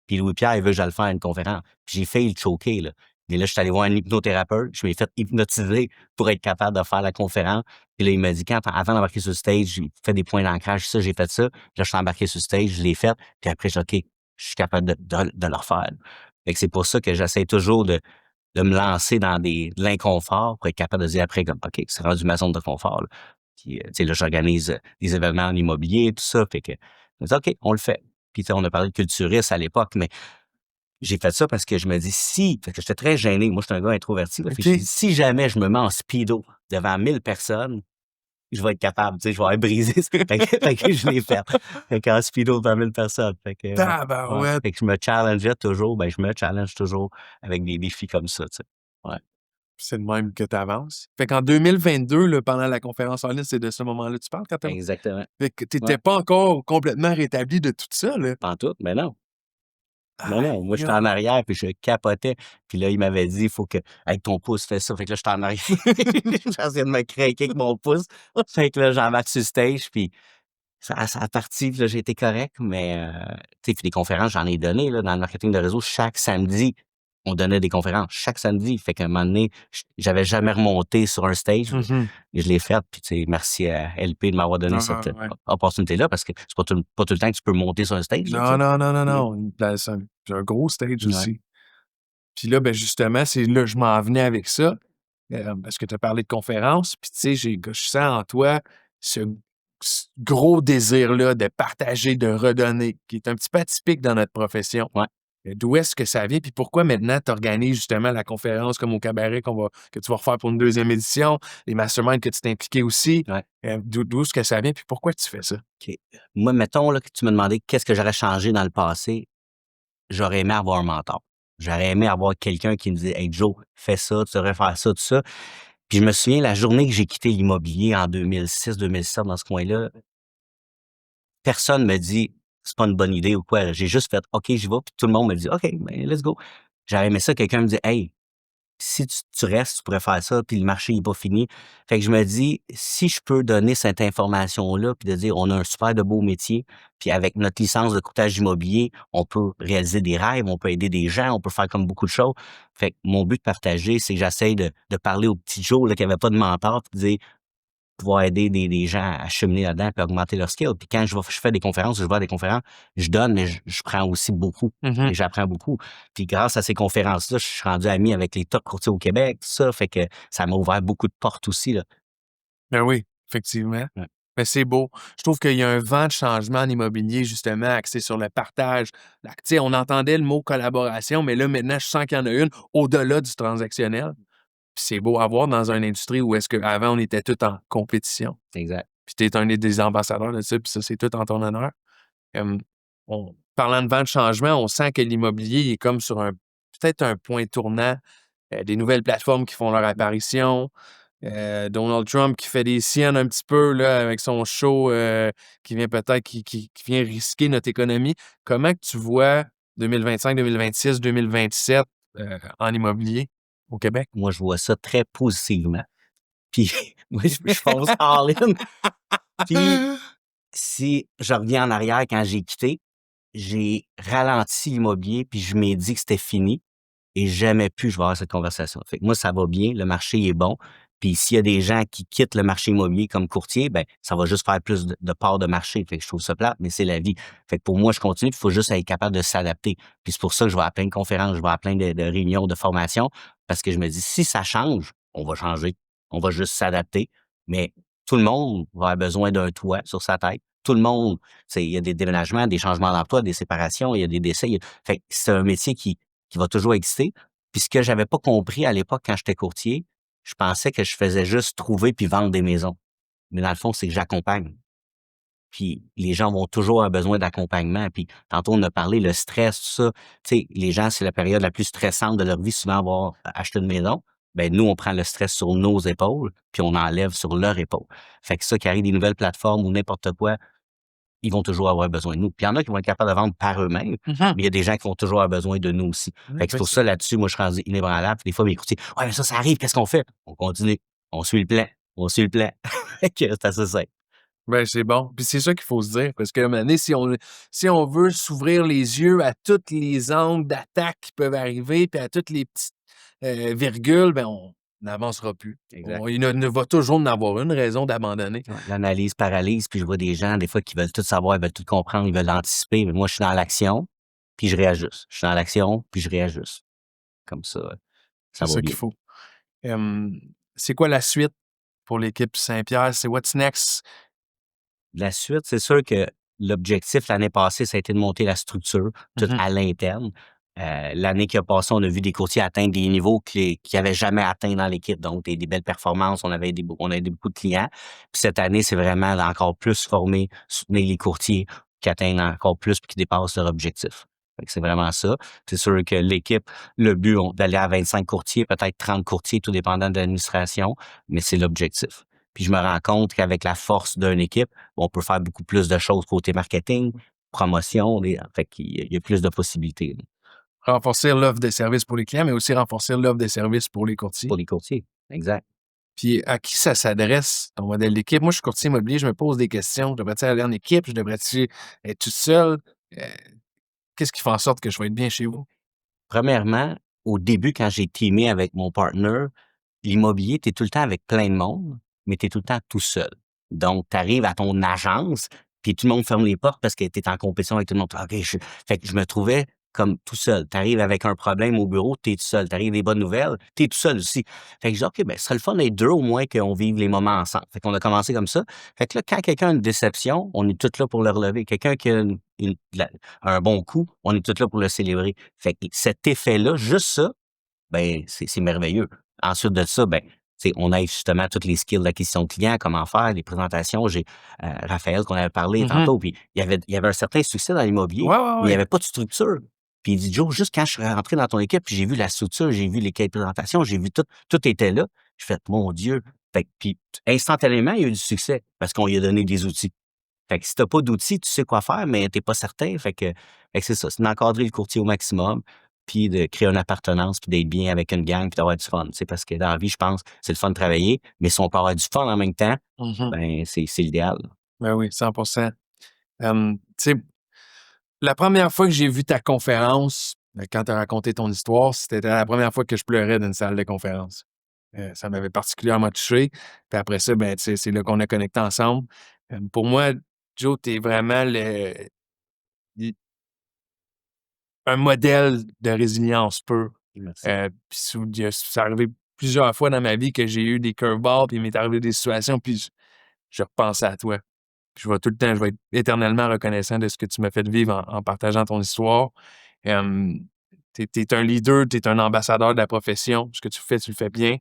puis Louis-Pierre, il veut que j'aille faire une conférence. Puis j'ai failli le choquer, là. Et là, je suis allé voir un hypnothérapeute, je m'ai fait hypnotiser pour être capable de faire la conférence. Puis là, il m'a dit avant d'embarquer sur le stage, j'ai fait des points d'ancrage, ça, j'ai fait ça. Puis là, je suis embarqué sur le stage, je l'ai fait, puis après, je dis: «OK, je suis capable de le refaire». Fait que c'est pour ça que j'essaie toujours de me lancer dans de l'inconfort pour être capable de dire après comme: «OK, c'est rendu ma zone de confort, là». Puis, tu sais, là, j'organise, des événements en immobilier, tout ça, fait que je me dis: «OK, on le fait». Puis, tu sais, on a parlé de culturiste à l'époque, mais j'ai fait ça parce que je me dis si parce que j'étais très gêné. Moi, j'étais un gars introverti, là. Fait que je me dis: OK. «Si jamais je me mets en speedo devant 1000 personnes, je vais être capable, tu sais, je vais avoir brisé ça». Fait que je l'ai fait. Fait qu'en speedo devant 1000 personnes. Fait que, ouais. Tabarouette! Fait que je me challengeais toujours, ben, je me challenge toujours avec des défis comme ça, tu sais. Ouais, C'est de même que tu avances. Fait qu'en 2022, là, pendant la conférence en ligne, c'est de ce moment-là que tu parles quand tu exactement. fait que tu Ouais, étais pas encore complètement rétabli de tout ça, là? pantoute, mais non. Mais non, moi, Aïe j'étais en aïe! arrière, puis je capotais. Puis là, il m'avait dit: «Il faut que avec ton pouce, fais ça». Fait que là, j'étais en arrière. J'essayais de me craquer avec mon pouce. Fait que là, j'embarque sur le stage, puis ça a parti, puis là, j'ai été correct. Mais, tu sais, puis des conférences, j'en ai donné, là, dans le marketing de réseau. Chaque samedi, on donnait des conférences, chaque samedi. Fait qu'à un moment donné, j'avais jamais remonté sur un stage. Mmh. Et je l'ai fait, puis tu sais, merci à LP de m'avoir donné Ouais, cette, ouais. opportunité-là parce que c'est pas tout le temps que tu peux monter sur un stage, là, tu Non, sais. non, non, non, Mmh. non. C'est un gros stage Ouais. aussi. Puis là, ben, justement, c'est là que je m'en venais avec ça, parce que tu as parlé de conférences, puis tu sais, je sens en toi ce gros désir-là de partager, de redonner, qui est un petit peu atypique dans notre profession. Ouais. D'où est-ce que ça vient? Puis pourquoi maintenant tu organises justement la conférence comme au cabaret que tu vas refaire pour une deuxième édition, les masterminds que tu t'es impliqué aussi? Ouais. D'où est-ce que ça vient? Puis pourquoi tu fais ça? OK. Moi, mettons là, que tu me demandais qu'est-ce que j'aurais changé dans le passé, j'aurais aimé avoir un mentor. J'aurais aimé avoir quelqu'un qui me disait: «Hey Joe, fais ça, tu devrais faire ça», tout ça. Puis je me souviens, la journée que j'ai quitté l'immobilier en 2006-2007 dans ce coin-là, personne me dit: «C'est pas une bonne idée» ou quoi. J'ai juste fait: «OK, j'y vais», puis tout le monde me dit: «OK, ben let's go». J'aurais aimé ça, quelqu'un me dit: «Hey, si tu restes, tu pourrais faire ça, puis le marché n'est pas fini». Fait que je me dis, si je peux donner cette information-là, puis de dire, on a un super de beau métier, puis avec notre licence de courtage immobilier, on peut réaliser des rêves, on peut aider des gens, on peut faire comme beaucoup de choses. Fait que mon but de partager, c'est que j'essaie de parler au petit Joe là, qui avait pas de mentor, puis de dire, pouvoir aider des gens à cheminer là-dedans et augmenter leur skill. Puis quand je fais des conférences, je vais à des conférences, je donne, mais je prends aussi beaucoup Mhm. et j'apprends beaucoup. Puis grâce à ces conférences-là, je suis rendu ami avec les top courtiers au Québec, tout ça, fait que ça m'a ouvert beaucoup de portes aussi, là. Ben oui, effectivement. Ouais. Mais c'est beau. Je trouve qu'il y a un vent de changement en immobilier, justement, axé sur le partage. Tu sais, on entendait le mot collaboration, mais là, maintenant, je sens qu'il y en a une au-delà du transactionnel. Puis c'est beau à voir dans une industrie où est-ce qu'avant, on était tous en compétition. Exact. Puis tu es un des ambassadeurs de ça, puis ça, c'est tout en ton honneur. Parlant de vent de changement, on sent que l'immobilier est comme sur peut-être un point tournant. Des nouvelles plateformes qui font leur apparition. Donald Trump qui fait des siennes un petit peu là, avec son show qui vient peut-être qui vient risquer notre économie. Comment que tu vois 2025, 2026, 2027 en immobilier au Québec? Moi, je vois ça très positivement. Puis moi, je fonce all-in. Puis si je reviens en arrière quand j'ai quitté, j'ai ralenti l'immobilier, puis je m'ai dit que c'était fini et jamais plus je vais avoir cette conversation. Fait que moi, ça va bien, le marché est bon. Puis s'il y a des gens qui quittent le marché immobilier comme courtier, ben ça va juste faire plus de parts de marché. Fait que je trouve ça plate, mais c'est la vie. Fait que pour moi, je continue, il faut juste être capable de s'adapter. Puis c'est pour ça que je vais à plein de conférences, je vais à plein de réunions, de formations, parce que je me dis, si ça change, on va changer. On va juste s'adapter. Mais tout le monde va avoir besoin d'un toit sur sa tête. Tout le monde, il y a des déménagements, des changements d'emploi, des séparations, il y a des décès. Fait que c'est un métier qui va toujours exister. Puis ce que j'avais pas compris à l'époque quand j'étais courtier, je pensais que je faisais juste trouver puis vendre des maisons. Mais dans le fond, c'est que j'accompagne. Puis les gens vont toujours avoir besoin d'accompagnement. Puis tantôt, on a parlé, le stress, tout ça. Tu sais, les gens, c'est la période la plus stressante de leur vie, souvent avoir acheté une maison. Ben nous, on prend le stress sur nos épaules, puis on enlève sur leur épaule. Fait que ça, qui arrive des nouvelles plateformes ou n'importe quoi, ils vont toujours avoir besoin de nous. Puis il y en a qui vont être capables de vendre par eux-mêmes, Mhm. mais il y a des gens qui vont toujours avoir besoin de nous aussi. Fait que c'est pour ça, là-dessus, moi, je suis rendu inébranlable. Puis des fois, mes courtiers, ouais, mais ça arrive, qu'est-ce qu'on fait? On continue. On suit le plan. On suit le plan. Fait que c'est assez simple. Ben, c'est bon. Puis c'est ça qu'il faut se dire, parce qu'à un moment donné, si on veut s'ouvrir les yeux à tous les angles d'attaque qui peuvent arriver, puis à toutes les petites virgules, ben on n'avancera plus. Exact. Il ne va toujours en avoir une raison d'abandonner. Ouais, l'analyse paralyse, puis je vois des gens, des fois, qui veulent tout savoir, ils veulent tout comprendre, ils veulent anticiper. Mais moi, je suis dans l'action, puis je réajuste. Je suis dans l'action, puis je réajuste. Comme ça C'est va ça bien. qu'il faut. C'est quoi la suite pour l'équipe Saint-Pierre? C'est what's next? La suite, c'est sûr que l'objectif l'année passée, ça a été de monter la structure, tout Mhm. à l'interne. L'année qui a passé, on a vu des courtiers atteindre des niveaux qu'ils n'avaient jamais atteints dans l'équipe. Donc, des belles performances, on avait aidé beaucoup de clients. Puis cette année, c'est vraiment d'encore plus former, soutenir les courtiers qui atteignent encore plus puis qui dépassent leur objectif. Fait que c'est vraiment ça. C'est sûr que l'équipe, le but, d'aller à 25 courtiers, peut-être 30 courtiers, tout dépendant de l'administration, mais c'est l'objectif. Puis je me rends compte qu'avec la force d'une équipe, on peut faire beaucoup plus de choses côté marketing, promotion, fait qu'il y a plus de possibilités là, Renforcer l'offre de services pour les clients, mais aussi renforcer l'offre de services pour les courtiers. pour les courtiers. Exact. Puis à qui ça s'adresse, ton modèle d'équipe? Moi, je suis courtier immobilier, je me pose des questions. Je devrais-tu aller en équipe? Je devrais-tu être tout seul? Euh, Qu'est-ce qui fait en sorte que je vais être bien chez vous? Premièrement, au début, quand j'ai teamé avec mon partner, l'immobilier, tu es tout le temps avec plein de monde, mais tu es tout le temps tout seul. Donc, tu arrives à ton agence, puis tout le monde ferme les portes parce que tu es en compétition avec tout le monde. OK, fait que je me trouvais comme tout seul. Tu arrives avec un problème au bureau, tu es tout seul. Tu arrives des bonnes nouvelles, tu es tout seul aussi. Fait que je dis, OK, ben, ce serait le fun d'être deux au moins qu'on vive les moments ensemble. Fait qu'on a commencé comme ça. Fait que là, quand quelqu'un a une déception, on est tous là pour le relever. Quelqu'un qui a un bon coup, on est tous là pour le célébrer. Fait que cet effet-là, juste ça, ben, c'est merveilleux. Ensuite de ça, ben, on a justement toutes les skills d'acquisition client, comment faire, les présentations. J'ai Raphaël qu'on avait parlé Mhm. tantôt, puis il y avait un certain succès dans l'immobilier, Ouais, ouais, mais il n'y ouais. avait pas de structure. Puis il dit, Joe, juste quand je suis rentré dans ton équipe, puis j'ai vu la structure, j'ai vu les cahiers de présentation, j'ai vu tout était là. Je fais, mon Dieu. Fait que, puis instantanément, il y a eu du succès parce qu'on lui a donné des outils. Fait que si t'as pas d'outils, tu sais quoi faire, mais t'es pas certain. Fait que c'est ça, c'est d'encadrer le courtier au maximum, puis de créer une appartenance, puis d'être bien avec une gang, puis d'avoir du fun. Tu sais, parce que dans la vie, je pense, c'est le fun de travailler, mais si on peut avoir du fun en même temps, Mhm. ben c'est l'idéal. Ben oui, 100%. Tu sais, la première fois que j'ai vu ta conférence, quand tu as raconté ton histoire, c'était la première fois que je pleurais dans une salle de conférence. Ça m'avait particulièrement touché. Puis après ça, ben, tu sais, c'est là qu'on a connecté ensemble. Pour moi, Joe, tu es vraiment un modèle de résilience pure. Merci. Puis c'est arrivé plusieurs fois dans ma vie que j'ai eu des curveballs, puis il m'est arrivé des situations, puis je repensais à toi. Puis je vais être éternellement reconnaissant de ce que tu m'as fait vivre en partageant ton histoire. T'es un leader, t'es un ambassadeur de la profession. Ce que tu le fais bien.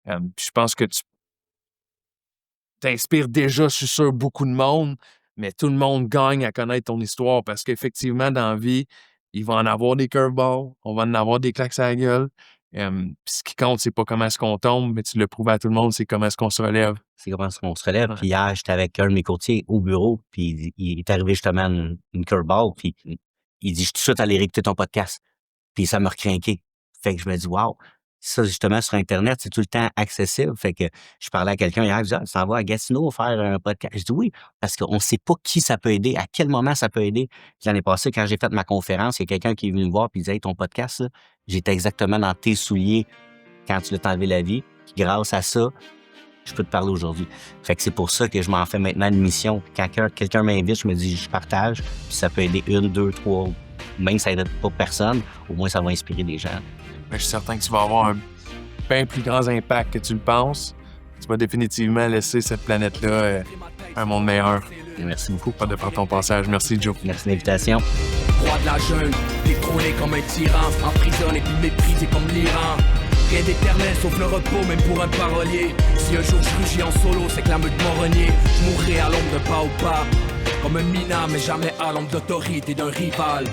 Puis je pense que tu t'inspires déjà, je suis sûr, beaucoup de monde, mais tout le monde gagne à connaître ton histoire parce qu'effectivement, dans la vie, il va en avoir des curveballs, on va en avoir des claques à la gueule. Puis ce qui compte, c'est pas comment est-ce qu'on tombe, mais tu l'as prouvé à tout le monde, c'est comment est-ce qu'on se relève. C'est comment est-ce qu'on se relève. Ouais. Puis hier, j'étais avec un de mes courtiers au bureau, puis il est arrivé justement une curveball, puis il dit, je suis tout de suite allé réécouter ton podcast. Puis ça m'a recrinqué. Fait que je me dis, wow, ça, justement, sur Internet, c'est tout le temps accessible. Fait que je parlais à quelqu'un hier, il disait, ah, tu t'en vas à Gatineau faire un podcast. Je dis oui, parce qu'on ne sait pas qui ça peut aider, à quel moment ça peut aider. Puis l'année passée, quand j'ai fait ma conférence, il y a quelqu'un qui est venu me voir et il disait, hey, ton podcast, là, j'étais exactement dans tes souliers quand tu l'as enlevé la vie. Puis grâce à ça, je peux te parler aujourd'hui. Fait que c'est pour ça que je m'en fais maintenant une mission. Quand quelqu'un m'invite, je me dis, je partage, puis ça peut aider 1, 2, 3, même si ça n'aide pas personne, au moins ça va inspirer des gens. Mais je suis certain que tu vas avoir un bien plus grand impact que tu le penses. Tu vas définitivement laisser cette planète-là un monde meilleur. Et merci beaucoup. Pas de par ton passage. Merci, Joe. Merci de l'invitation. Roi de la jungle, détrôné comme un tyran, emprisonné puis méprisé comme l'Iran. Rien d'éternel sauf le repos, même pour un parolier. Si un jour je rugis en solo, c'est que la meute m'a renié. Je mourrai à l'ombre de pas ou pas, comme un minable, mais jamais à l'ombre d'autorité d'un rival.